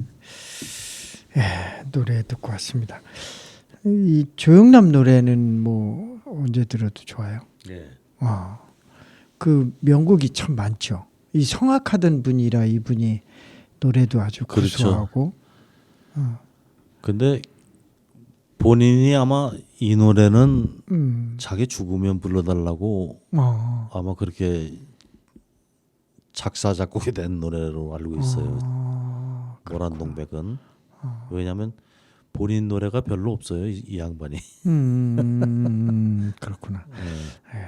A: 예, 노래 듣고 왔습니다. 이 조영남 노래는 뭐 언제 들어도 좋아요.
B: 예.
A: 그 명곡이 참 많죠. 이 성악하던 분이라 이분이 노래도 아주
B: 그렇죠.
A: 구수하고.
B: 근데 본인이 아마 이 노래는
A: 음.
B: 자기 죽으면 불러달라고 아마 그렇게 작사 작곡이 된 노래로 알고 있어요. 모란동백은 왜냐하면 본인 노래가 별로 없어요. 이 양반이.
A: 그렇구나.
B: 예.
A: 예,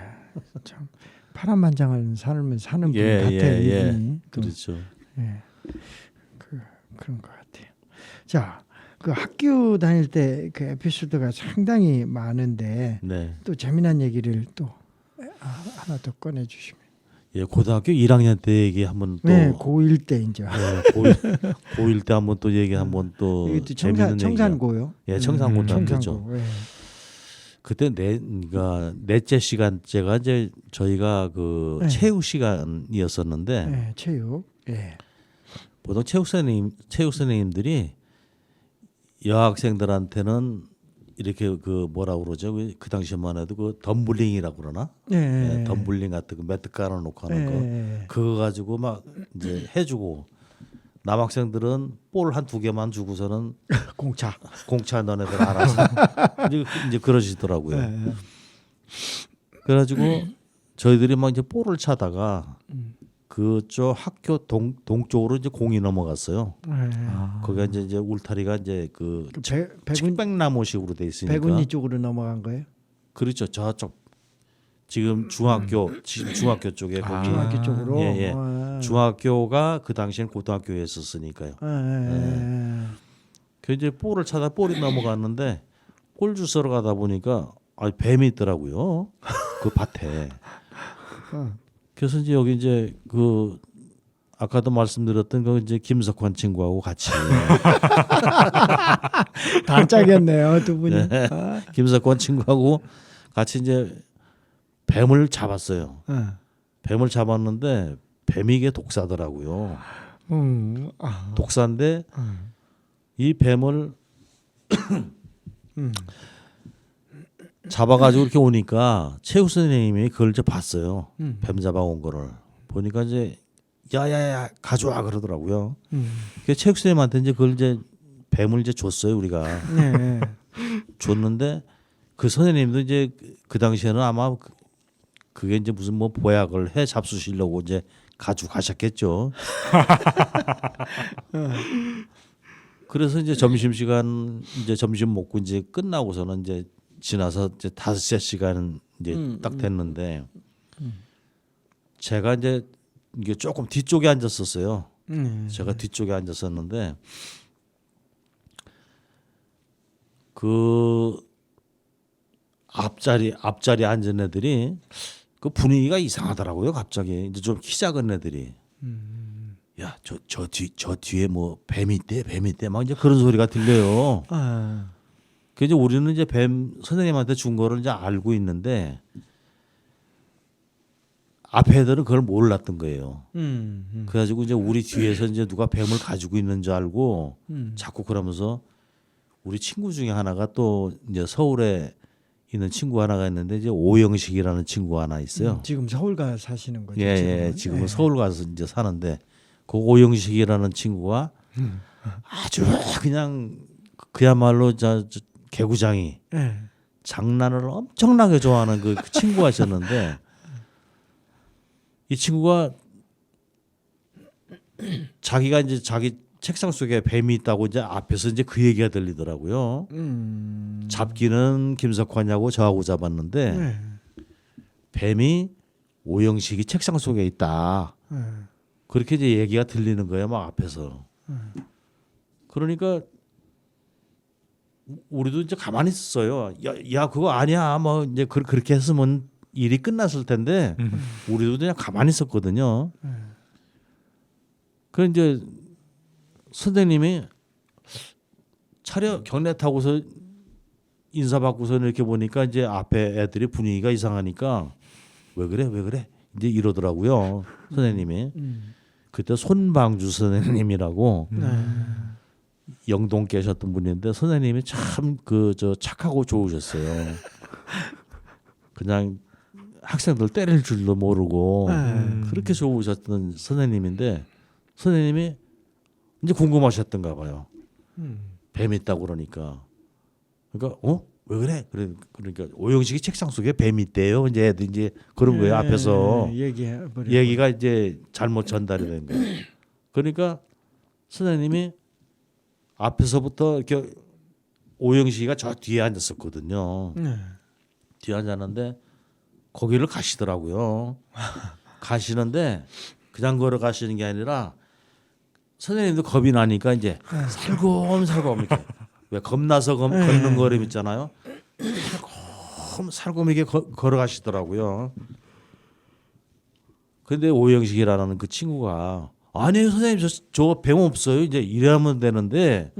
A: 참 파란만장을 사는 분
B: 예,
A: 같아요.
B: 예,
A: 이분이.
B: 그렇죠.
A: 예. 그런 것 같아요. 자, 그 학교 다닐 때 그 에피소드가 상당히 많은데
B: 네.
A: 또 재미난 얘기를 또 하나 더 꺼내 주시면.
B: 예, 고등학교 1학년 때 얘기 한번 또
A: 네, 고1 때 이제.
B: 고1 때 한번 또 얘기 한번 또
A: 이것도
B: 재밌는
A: 청산고요.
B: 얘기요. 예, 청산고등학교죠.
A: 청산고. 예.
B: 그때 그러니까 넷째 시간째가 이제 저희가 그
A: 네.
B: 체육 시간이었었는데
A: 예, 체육. 예.
B: 보통 체육 선생님들이 여학생들한테는 이렇게 그 뭐라 그러죠? 그 당시만 해도 그 덤블링이라고 그러나?
A: 예.
B: 예, 덤블링 같은 그 매트 깔아놓고 하는 거.
A: 예.
B: 그거 가지고 막 이제 해주고 남학생들은 볼 한 두 개만 주고서는
A: 공차.
B: 공차 너네들 알아서 이제 그러시더라고요.
A: 예.
B: 그래가지고 저희들이 막 이제 볼을 차다가 그쪽 학교 동쪽으로 이제 공이 넘어갔어요.
A: 예.
B: 거기가 이제 울타리가 이제 그
A: 백운
B: 칡백나무식으로 돼 있으니까.
A: 백운이 쪽으로 넘어간 거예요?
B: 그렇죠. 저쪽 지금 중학교 쪽에 거기
A: 중학교 쪽으로.
B: 예, 예.
A: 아.
B: 중학교가 그 당시엔 고등학교였었으니까요. 그 이제 볼을 차다 볼이 넘어갔는데 볼 주스러 가다 보니까 뱀이 있더라고요. 그 밭에. 그래서 이제 여기 이제 그 아까도 말씀드렸던 그 이제 김석환 친구하고 같이
A: 단짝이었네요, 두 분이.
B: 네. 김석환 친구하고 같이 이제 뱀을 잡았어요. 뱀을 잡았는데 뱀이 이게 독사더라고요. 독사인데 이 뱀을 잡아가지고 이렇게 오니까 체육 선생님이 그걸 이제 봤어요. 뱀 잡아온 거를 보니까 이제 야야야 가져와 그러더라고요. 그 체육 선생님한테 이제 그걸 이제 뱀을 이제 줬어요 우리가.
A: 네.
B: 줬는데 그 선생님도 이제 그 당시에는 아마 그게 이제 무슨 뭐 보약을 해 잡수시려고 이제 가지고 가셨겠죠. 그래서 이제 점심시간 이제 점심 먹고 이제 끝나고서는 이제 지나서 이제 5시 시간 이제 딱 됐는데 제가 이제 이게 조금 뒤쪽에 앉았었어요. 제가 뒤쪽에 앉았었는데 그 앞자리 앉은 애들이 그 분위기가 이상하더라고요. 갑자기 이제 좀 키 작은 애들이 야 저 뒤에 뭐 뱀이 있대 막 이제 그런 소리가 들려요. 그 이제 우리는 이제 뱀 선생님한테 준 거를 이제 알고 있는데 앞에 애들은 그걸 몰랐던 거예요. 그래가지고 이제 우리 뒤에서 이제 누가 뱀을 가지고 있는 줄 알고 자꾸 그러면서 우리 친구 중에 하나가 또 이제 서울에 있는 친구 하나가 있는데 이제 오영식이라는 친구 하나 있어요.
A: 지금 서울 가 사시는 거죠?
B: 예, 지금은 서울 가서 이제 사는데 그 오영식이라는 친구가 아주 그냥 그야말로 저 개구장이 장난을 엄청나게 좋아하는 그 친구가 있었는데 이 친구가 자기가 이제 자기 책상 속에 뱀이 있다고 이제 앞에서 이제 그 얘기가 들리더라고요. 잡기는 김석환이하고 저하고 잡았는데 뱀이 오영식이 책상 속에 있다. 그렇게 이제 얘기가 들리는 거예요, 막 앞에서. 그러니까 우리도 이제 가만히 있었어요. 야 그거 아니야. 뭐 이제 그렇게 했으면 일이 끝났을 텐데 우리도 그냥 가만히 있었거든요. 그 이제 선생님이 차려 경례 타고서 인사받고서 이렇게 보니까 이제 앞에 애들이 분위기가 이상하니까 왜 그래 이제 이러더라고요 선생님이. 그때 손방주 선생님이라고 영동 계셨던 분인데 선생님이 참 그 저 착하고 좋으셨어요. 그냥 학생들 때릴 줄도 모르고 그렇게 좋으셨던 선생님인데 선생님이 이제 궁금하셨던가 봐요. 뱀 있다고 그러니까 왜 그래? 그러니까 오영식이 책상 속에 뱀이 있대요. 이제 애들 이제 그런 거예요. 앞에서 얘기가 이제 잘못 전달이 된 거예요. 그러니까 선생님이 앞에서부터 이렇게 오영식이가 저 뒤에 앉았었거든요. 뒤에 앉았는데 거기를 가시더라고요. 가시는데 그냥 걸어가시는 게 아니라 선생님도 겁이 나니까 이제 살금살금 이렇게 왜 겁나서 걷는 걸음 있잖아요. 살금 이게 걸어가시더라고요. 근데 오영식이라는 그 친구가 아니에요 선생님 저 뱀 없어요. 이제 이러면 되는데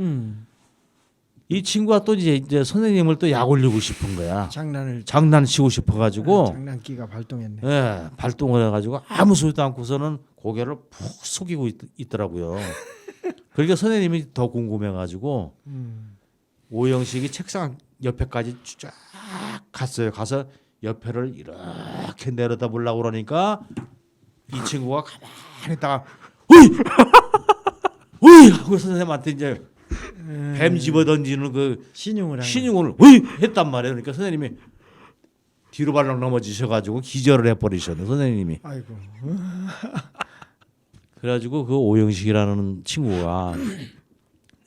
B: 이 친구가 또 이제 선생님을 또 약 올리고 싶은 거야. 장난치고 싶어가지고
A: 장난기가 발동했네.
B: 예, 발동을 해가지고 아무 소리도 않고서는 고개를 푹 숙이고 있더라고요. 그러니까 선생님이 더 궁금해가지고 오영식이 책상 옆에까지 쫙 갔어요. 가서 옆에를 이렇게 내려다 보려고 그러니까 이 친구가 가만히 있다가 으이 하고 선생님한테 이제 뱀 집어 던지는 그 신용을 했단 말이에요. 그러니까 선생님이 뒤로 발랑 넘어지셔가지고 기절을 해버리셨네 선생님이.
A: 아이고.
B: 그래가지고 그 오영식이라는 친구가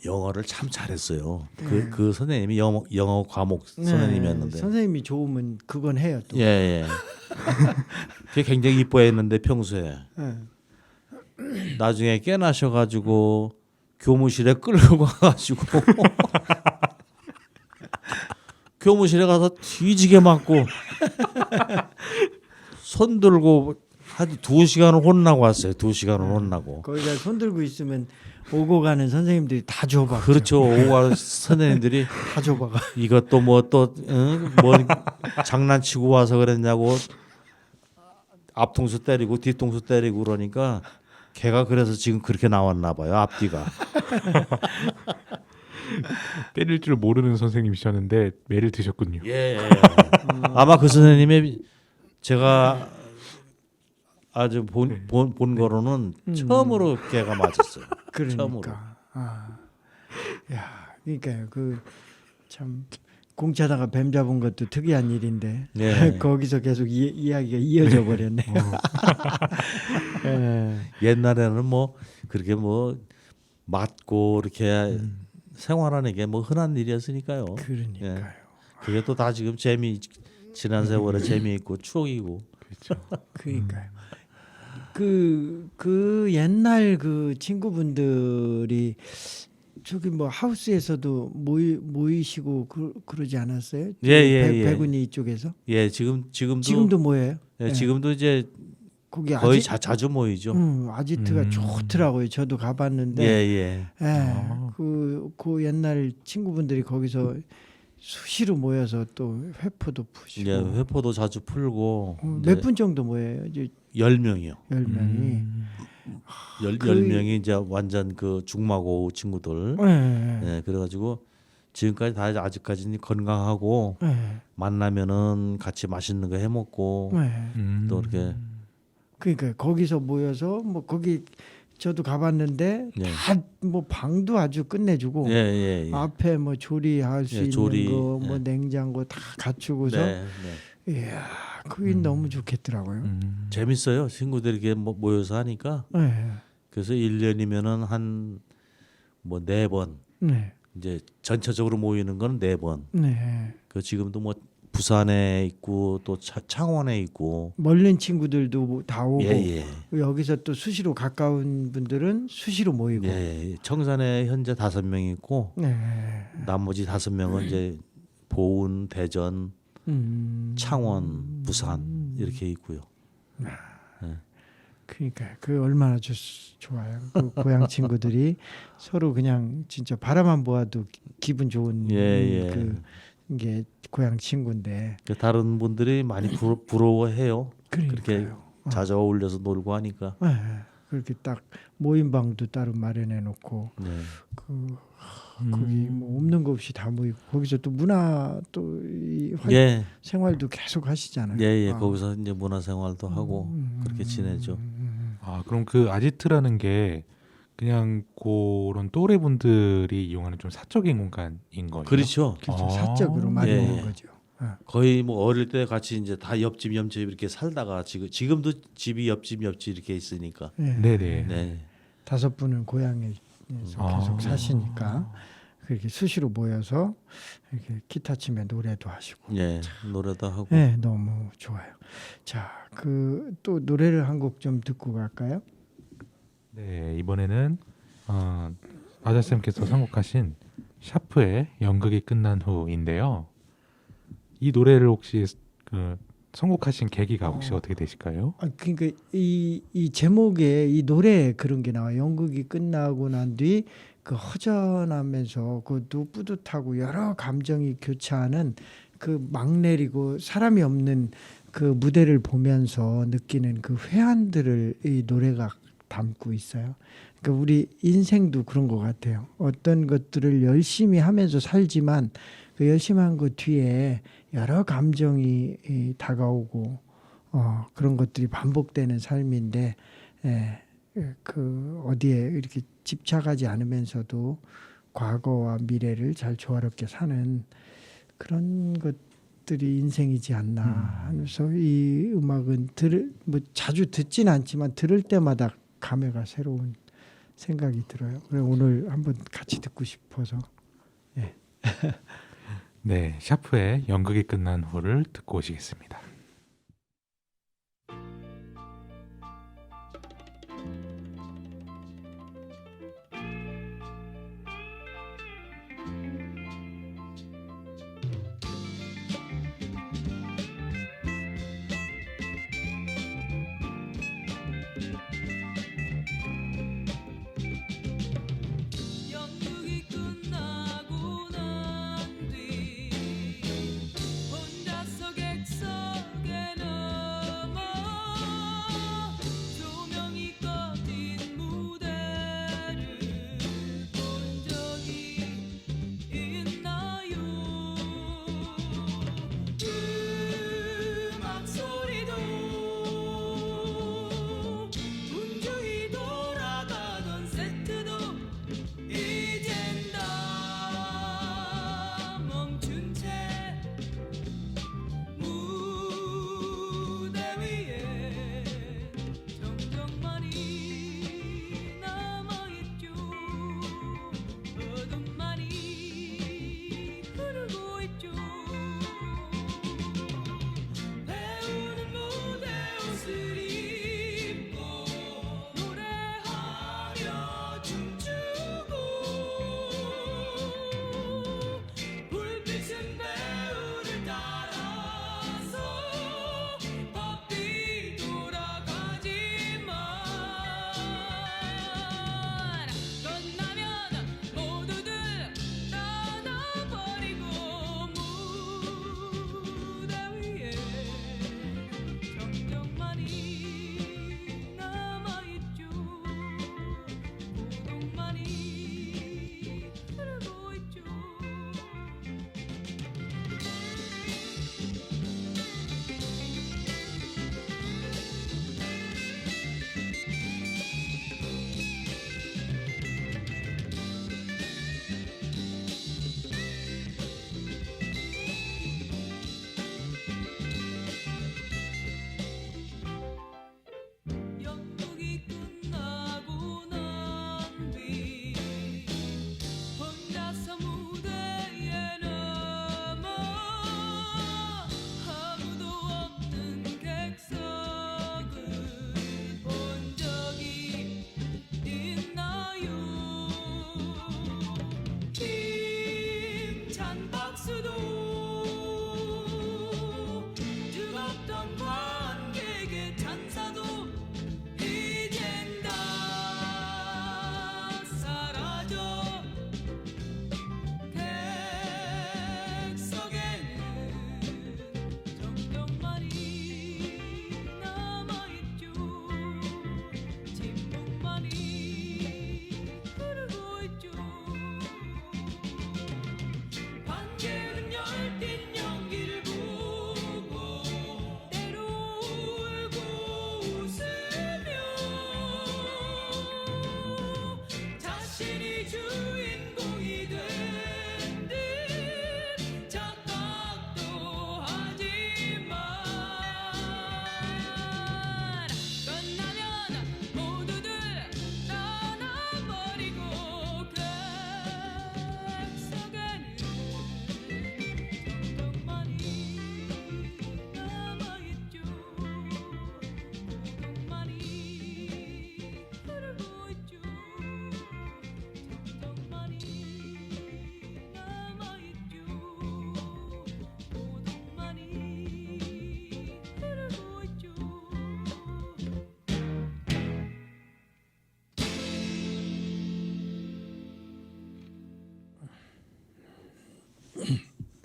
B: 영어를 참 잘했어요. 그 선생님이 영어 과목 선생님이었는데.
A: 선생님이 좋으면 그건 해요 또.
B: 예. 그게 굉장히 이뻐했는데 평소에. 나중에 깨나셔가지고 교무실에 끌고 가가지고 교무실에 가서 뒤지게 맞고 손 들고 한 2시간을 혼나고 왔어요. 2시간을 혼나고.
A: 거기가 손 들고 있으면 오고 가는 선생님들이 다 줘봐.
B: 그렇죠. 오고 가는 선생님들이
A: 다 줘봐가.
B: 이것도 뭐 장난치고 와서 그랬냐고 앞통수 때리고 뒤통수 때리고 그러니까 걔가 그래서 지금 그렇게 나왔나 봐요. 앞뒤가.
C: 때릴 줄 모르는 선생님이셨는데 매를 드셨군요.
B: 예. 아마 그 선생님이 제가 아주 본 거로는 처음으로 걔가 맞았어요.
A: 그러니까.
B: 처음으로.
A: 야, 그러니까요. 그 참 공차다가 뱀 잡은 것도 특이한 일인데
B: 네.
A: 거기서 계속 이야기가 이어져 버렸네.
B: 옛날에는 뭐 그렇게 뭐 맞고 이렇게 생활하는 게 뭐 흔한 일이었으니까요.
A: 그러니까요.
B: 예. 그게 또 다 지금 지난 세월의 재미있고 추억이고.
C: 그렇죠.
A: 그러니까요. 그 옛날 그 친구분들이 저기 뭐 하우스에서도 모이시고 그러지 않았어요?
B: 예.
A: 백운이 쪽에서?
B: 예, 지금도
A: 모여요?
B: 예, 지금도 이제
A: 거기
B: 거의 자주 모이죠.
A: 아지트가 좋더라고요. 저도 가봤는데.
B: 예.
A: 그 옛날 친구분들이 거기서 수시로 모여서 또 회포도 푸시고.
B: 예, 회포도 자주 풀고.
A: 몇 분 정도 모여요?
B: 10명이요.
A: 10명이.
B: 10명이 이제 완전 그 중마고 친구들. 예, 그래가지고 지금까지 다 아직까지는 건강하고 만나면은 같이 맛있는 거 해 먹고 또 이렇게.
A: 그러니까 거기서 모여서 뭐 거기 저도 가봤는데 다 뭐 방도 아주 끝내주고 앞에 뭐 조리할 수 있는 거 뭐 냉장고 다 갖추고서 이야 그게 너무 좋겠더라고요.
B: 재밌어요. 친구들이 이렇게 모여서 하니까. 그래서 1년이면은 한 뭐 4번. 이제 전체적으로 모이는 건 4번. 그 지금도 뭐 부산에 있고 또 창원에 있고
A: 멀린 친구들도 다 오고
B: 예.
A: 여기서 또 수시로 가까운 분들은 수시로 모이고
B: 청산에 현재 5명 있고 나머지 5명은 이제 보은, 대전, 창원, 부산 이렇게 있고요.
A: 그러니까 그 얼마나 좋아요. 그 고향 친구들이 서로 그냥 진짜 바라만 보아도 기분 좋은 그 이게 고향 친구인데
B: 다른 분들이 많이 부러워해요.
A: 그러니까요.
B: 그렇게 자주 어울려서 놀고 하니까.
A: 그렇게 딱 모임방도 따로 마련해 놓고
B: 네.
A: 거기 뭐 없는 거 없이 다 모이고 거기서 또 문화 또이
B: 예.
A: 생활도 계속 하시잖아요.
B: 예, 예.
A: 아.
B: 거기서 이제 문화생활도 하고 그렇게 지내죠.
C: 아, 그럼 그 아지트라는 게 그냥 그런 또래 분들이 이용하는 좀 사적인 공간인 거예요?
B: 그렇죠.
A: 그렇죠.
C: 아.
A: 사적으로 마련한
B: 예.
A: 거죠. 아.
B: 거의 뭐 어릴 때 같이 이제 다 옆집 이렇게 살다가 지금도 집이 옆집 이렇게 있으니까.
A: 예.
C: 네네.
B: 네.
A: 5분은 고향에서
C: 아.
A: 계속 사시니까 그렇게 수시로 모여서 이렇게 기타 치며 노래도 하시고.
B: 예. 노래도 하고.
A: 네, 너무 좋아요. 자, 그 또 노래를 한 곡 좀 듣고 갈까요?
C: 네, 이번에는 아자쌤께서 선곡하신 샤프의 연극이 끝난 후인데요. 이 노래를 혹시 그 선곡하신 계기가 혹시 어떻게 되실까요?
A: 아, 그러니까 이 제목에 이 노래에 그런 게 나와. 요 연극이 끝나고 난 뒤 그 허전하면서 그것도 뿌듯하고 여러 감정이 교차하는 그 막 내리고 사람이 없는 그 무대를 보면서 느끼는 그 회한들을 이 노래가 담고 있어요. 그러니까 우리 인생도 그런 것 같아요. 어떤 것들을 열심히 하면서 살지만 그 열심히 한 것 뒤에 여러 감정이 다가오고 그런 것들이 반복되는 삶인데 그 어디에 이렇게 집착하지 않으면서도 과거와 미래를 잘 조화롭게 사는 그런 것들이 인생이지 않나 하면서 이 음악은 뭐 자주 듣진 않지만 들을 때마다 감회가 새로운 생각이 들어요. 그래서 오늘 한번 같이 듣고 싶어서.
C: 네, 샤프의 연극이 끝난 후를 듣고 오시겠습니다.
E: 연극이 끝나고 난 뒤 혼자서 객석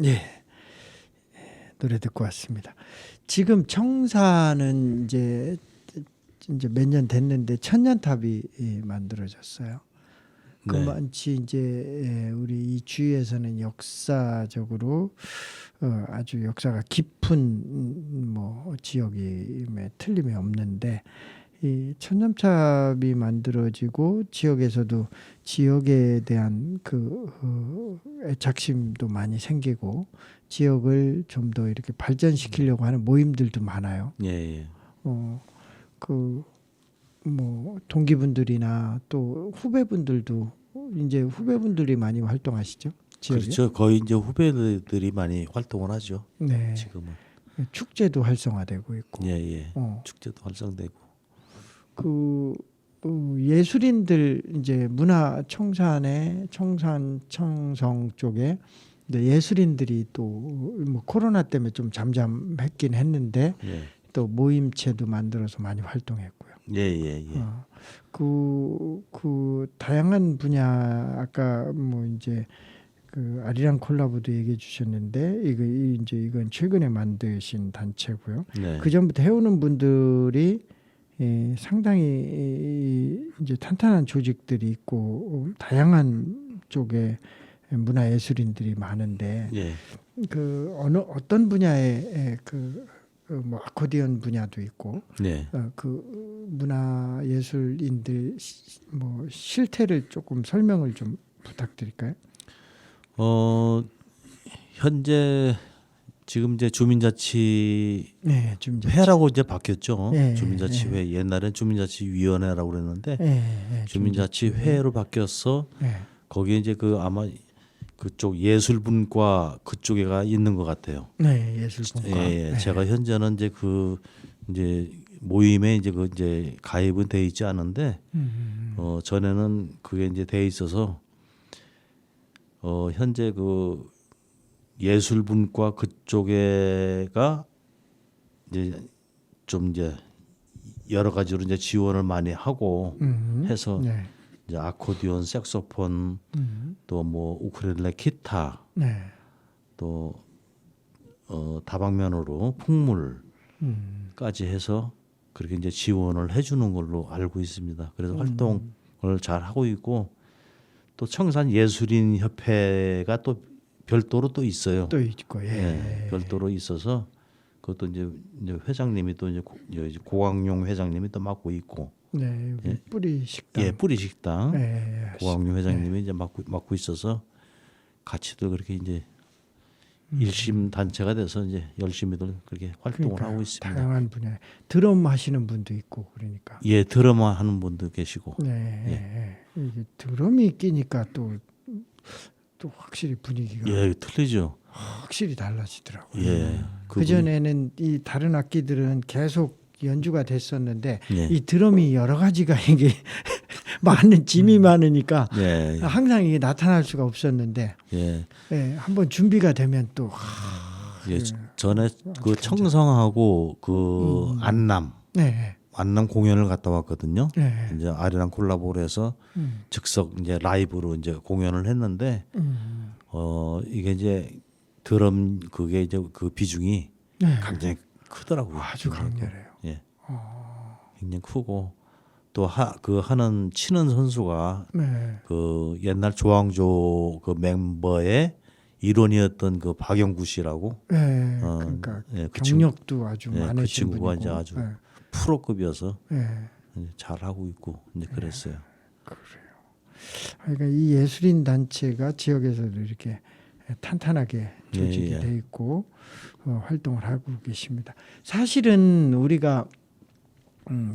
A: 예. 노래 듣고 왔습니다. 지금 청사는 이제 몇 년 됐는데 천년탑이 만들어졌어요. 그
B: 네.
A: 마치 이제 우리 이 주위에서는 역사적으로 아주 역사가 깊은 뭐 지역임에 틀림이 없는데 이 천년탑이 만들어지고 지역에서도 지역에 대한 그 애착심도 많이 생기고 지역을 좀 더 이렇게 발전시키려고 하는 모임들도 많아요.
B: 예, 예.
A: 그 뭐 동기분들이나 또 후배분들도 이제 후배분들이 많이 활동하시죠. 지역에?
B: 그렇죠. 거의 이제 후배들이 많이 활동을 하죠.
A: 네.
B: 지금은.
A: 축제도 활성화되고 있고.
B: 예, 예.
A: 어.
B: 축제도 활성되고.
A: 그 예술인들 이제 문화 청산에 청성 쪽에 이제 예술인들이 또 뭐 코로나 때문에 좀 잠잠했긴 했는데
B: 예.
A: 또 모임체도 만들어서 많이 활동했고요.
B: 예, 예, 예.
A: 그 다양한 분야 아까 뭐 이제 그 아리랑 콜라보도 얘기해 주셨는데 이건 최근에 만드신 단체고요.
B: 네.
A: 그 전부터 해오는 분들이 상당히 이제 탄탄한 조직들이 있고 다양한 쪽의 문화예술인들이 많은데
B: 예.
A: 그 어떤 분야에 뭐 아코디언 분야도 있고
B: 네.
A: 그 문화예술인들 뭐 실태를 조금 설명을 좀 부탁드릴까요?
B: 현재 지금 이제 주민자치
A: 네, 좀
B: 회라고 이제 바뀌었죠.
A: 예,
B: 주민자치회. 옛날엔 주민자치위원회라고 그랬는데
A: 예,
B: 주민자치회로 바뀌어서
A: 예.
B: 거기에 이제 그 아마 그쪽 예술분과 그쪽에가 있는 것 같아요.
A: 네, 예술분과.
B: 예, 예. 제가 현재는 이제 그 이제 모임에 이제 그 이제 가입은 돼 있지 않은데 전에는 그게 이제 돼 있어서 현재 그 예술분과 그쪽에가 이제 좀 이제 여러 가지로 이제 지원을 많이 하고 해서
A: 네.
B: 이제 아코디언, 색소폰, 또 뭐 우쿨렐레, 기타,
A: 네.
B: 또 다방면으로 풍물까지 해서 그렇게 이제 지원을 해주는 걸로 알고 있습니다. 그래서 활동을 잘 하고 있고 또 청산 예술인 협회가 또 별도로 또 있어요.
A: 또 있고
B: 예, 별도로 있어서 그것도 이제 회장님이 또 이제 고광용 회장님이 또 맡고 있고.
A: 네, 여기 뿌리 식당.
B: 예, 뿌리 식당
A: 예,
B: 고광용 회장님이 이제 맡고 있어서 같이도 그렇게 이제 일심 단체가 돼서 이제 열심히들 그렇게 활동을
A: 그러니까
B: 하고 있습니다.
A: 다양한 분야. 드럼 하시는 분도 있고 그러니까.
B: 예, 드럼 하는 분도 계시고.
A: 네, 이게 드럼이 끼니까 또 확실히 분위기가
B: 예, 틀리죠.
A: 확실히 달라지더라고요.
B: 예,
A: 그 전에는 이 다른 악기들은 계속 연주가 됐었는데
B: 예.
A: 이 드럼이 여러 가지가 이게 많은 짐이 많으니까
B: 예,
A: 항상 이게 나타날 수가 없었는데
B: 예,
A: 한번 준비가 되면 또
B: 예. 전에 그 청성하고 그 안남 공연을 갔다 왔거든요.
A: 네.
B: 이제 아리랑 콜라보를 해서 즉석 이제 라이브로 이제 공연을 했는데 이게 이제 드럼 그게 이제 그 비중이 굉장히 크더라고요.
A: 아주 강렬해요.
B: 예. 굉장히 크고 또 하는 치는 선수가 그 옛날 조항조 그 멤버의 일원이었던 그 박영구 씨라고.
A: 그러니까
B: 예, 그
A: 경력도 아주
B: 예, 그
A: 많으신
B: 친구가
A: 분이고.
B: 이제 아주 프로급이어서
A: 예.
B: 잘 하고 있고 이제 그랬어요.
A: 그러니까 이 예술인 단체가 지역에서도 이렇게 탄탄하게 조직이
B: 예.
A: 돼 있고 활동을 하고 계십니다. 사실은 우리가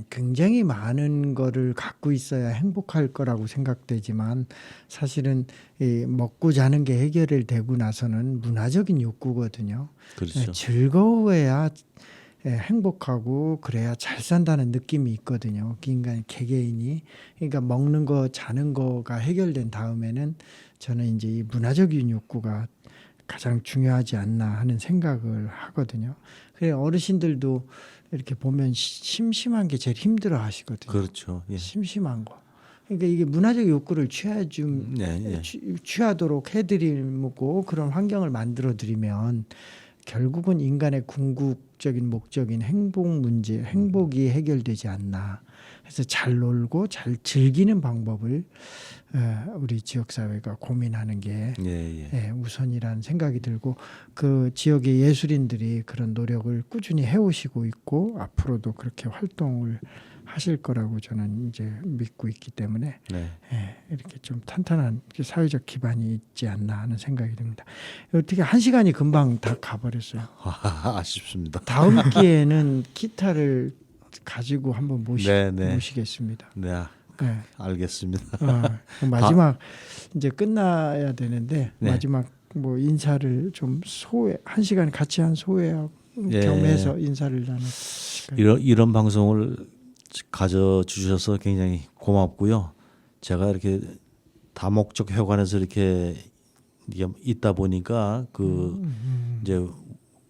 A: 굉장히 많은 거를 갖고 있어야 행복할 거라고 생각되지만 사실은 이 먹고 자는 게 해결되고 나서는 문화적인 욕구거든요.
B: 그렇죠.
A: 즐거워야 행복하고 그래야 잘 산다는 느낌이 있거든요. 인간 개개인이. 그러니까 먹는 거 자는 거가 해결된 다음에는 저는 이제 이 문화적인 욕구가 가장 중요하지 않나 하는 생각을 하거든요. 그래 어르신들도 이렇게 보면 심심한 게 제일 힘들어 하시거든요.
B: 그렇죠. 예.
A: 심심한 거. 그러니까 이게 문화적 욕구를
B: 예.
A: 취하도록 해드리고 그런 환경을 만들어드리면 결국은 인간의 궁극적인 목적인 행복이 해결되지 않나. 그래서 잘 놀고 잘 즐기는 방법을 우리 지역 사회가 고민하는 게 우선이라는 생각이 들고 그 지역의 예술인들이 그런 노력을 꾸준히 해오시고 있고 앞으로도 그렇게 활동을 하실 거라고 저는 이제 믿고 있기 때문에 이렇게 좀 탄탄한 사회적 기반이 있지 않나 하는 생각이 듭니다. 어떻게 1시간이 금방 다 가버렸어요.
B: 아쉽습니다.
A: 다음 기회에는 기타를 가지고 한번 모시겠습니다.
B: 네.
A: 네.
B: 알겠습니다.
A: 마지막 이제 끝나야 되는데
B: 네.
A: 마지막 뭐 인사를 좀 1시간 같이 한 소회 겸해서 인사를 나눌까요?
B: 이런 방송을 가져 주셔서 굉장히 고맙고요. 제가 이렇게 다목적 회관에서 이렇게 있다 보니까 이제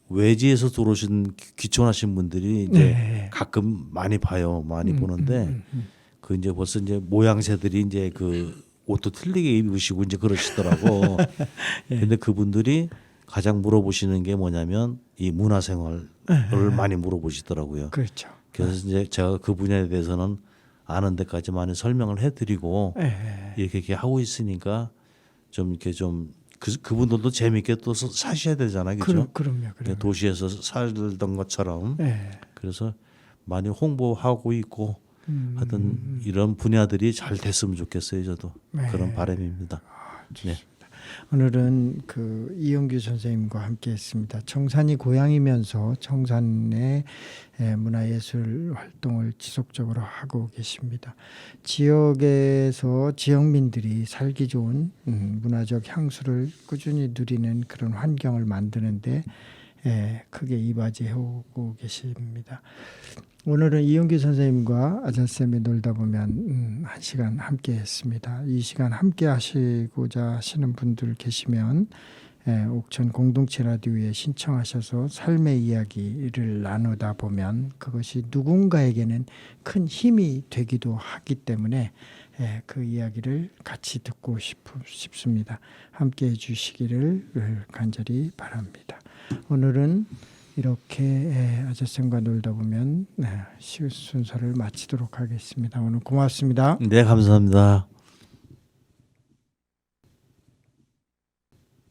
B: 외지에서 들어오신 귀촌하신 분들이 이제 가끔 많이 봐요. 많이 보는데 그 이제 벌써 이제 모양새들이 이제 그 옷도 틀리게 입으시고 이제 그러시더라고. 근데 그분들이 가장 물어보시는 게 뭐냐면 이 문화생활을 많이 물어보시더라고요.
A: 그렇죠.
B: 그래서 이제 제가 그 분야에 대해서는 아는 데까지 많이 설명을 해드리고 이렇게 하고 있으니까 좀 이렇게 좀 그분들도 재밌게 또 사셔야 되잖아요, 그렇죠?
A: 그럼요.
B: 도시에서 살던 것처럼. 그래서 많이 홍보하고 있고 하여튼 이런 분야들이 잘 됐으면 좋겠어요, 저도 그런 바람입니다. 네.
A: 오늘은 그 이영규 선생님과 함께했습니다. 청산이 고향이면서 청산의 문화예술 활동을 지속적으로 하고 계십니다. 지역에서 지역민들이 살기 좋은 문화적 향수를 꾸준히 누리는 그런 환경을 만드는데 크게 이바지해오고 계십니다. 오늘은 이영규 선생님과 아자쌤이 놀다 보면 1시간 함께 했습니다. 이 시간 함께 하시고자 하시는 분들 계시면 옥천 공동체 라디오에 신청하셔서 삶의 이야기를 나누다 보면 그것이 누군가에게는 큰 힘이 되기도 하기 때문에 그 이야기를 같이 듣고 싶습니다. 함께 해주시기를 간절히 바랍니다. 오늘은 이렇게 아자쌤과 놀다 보면 순서를 마치도록 하겠습니다. 오늘 고맙습니다.
B: 네, 감사합니다.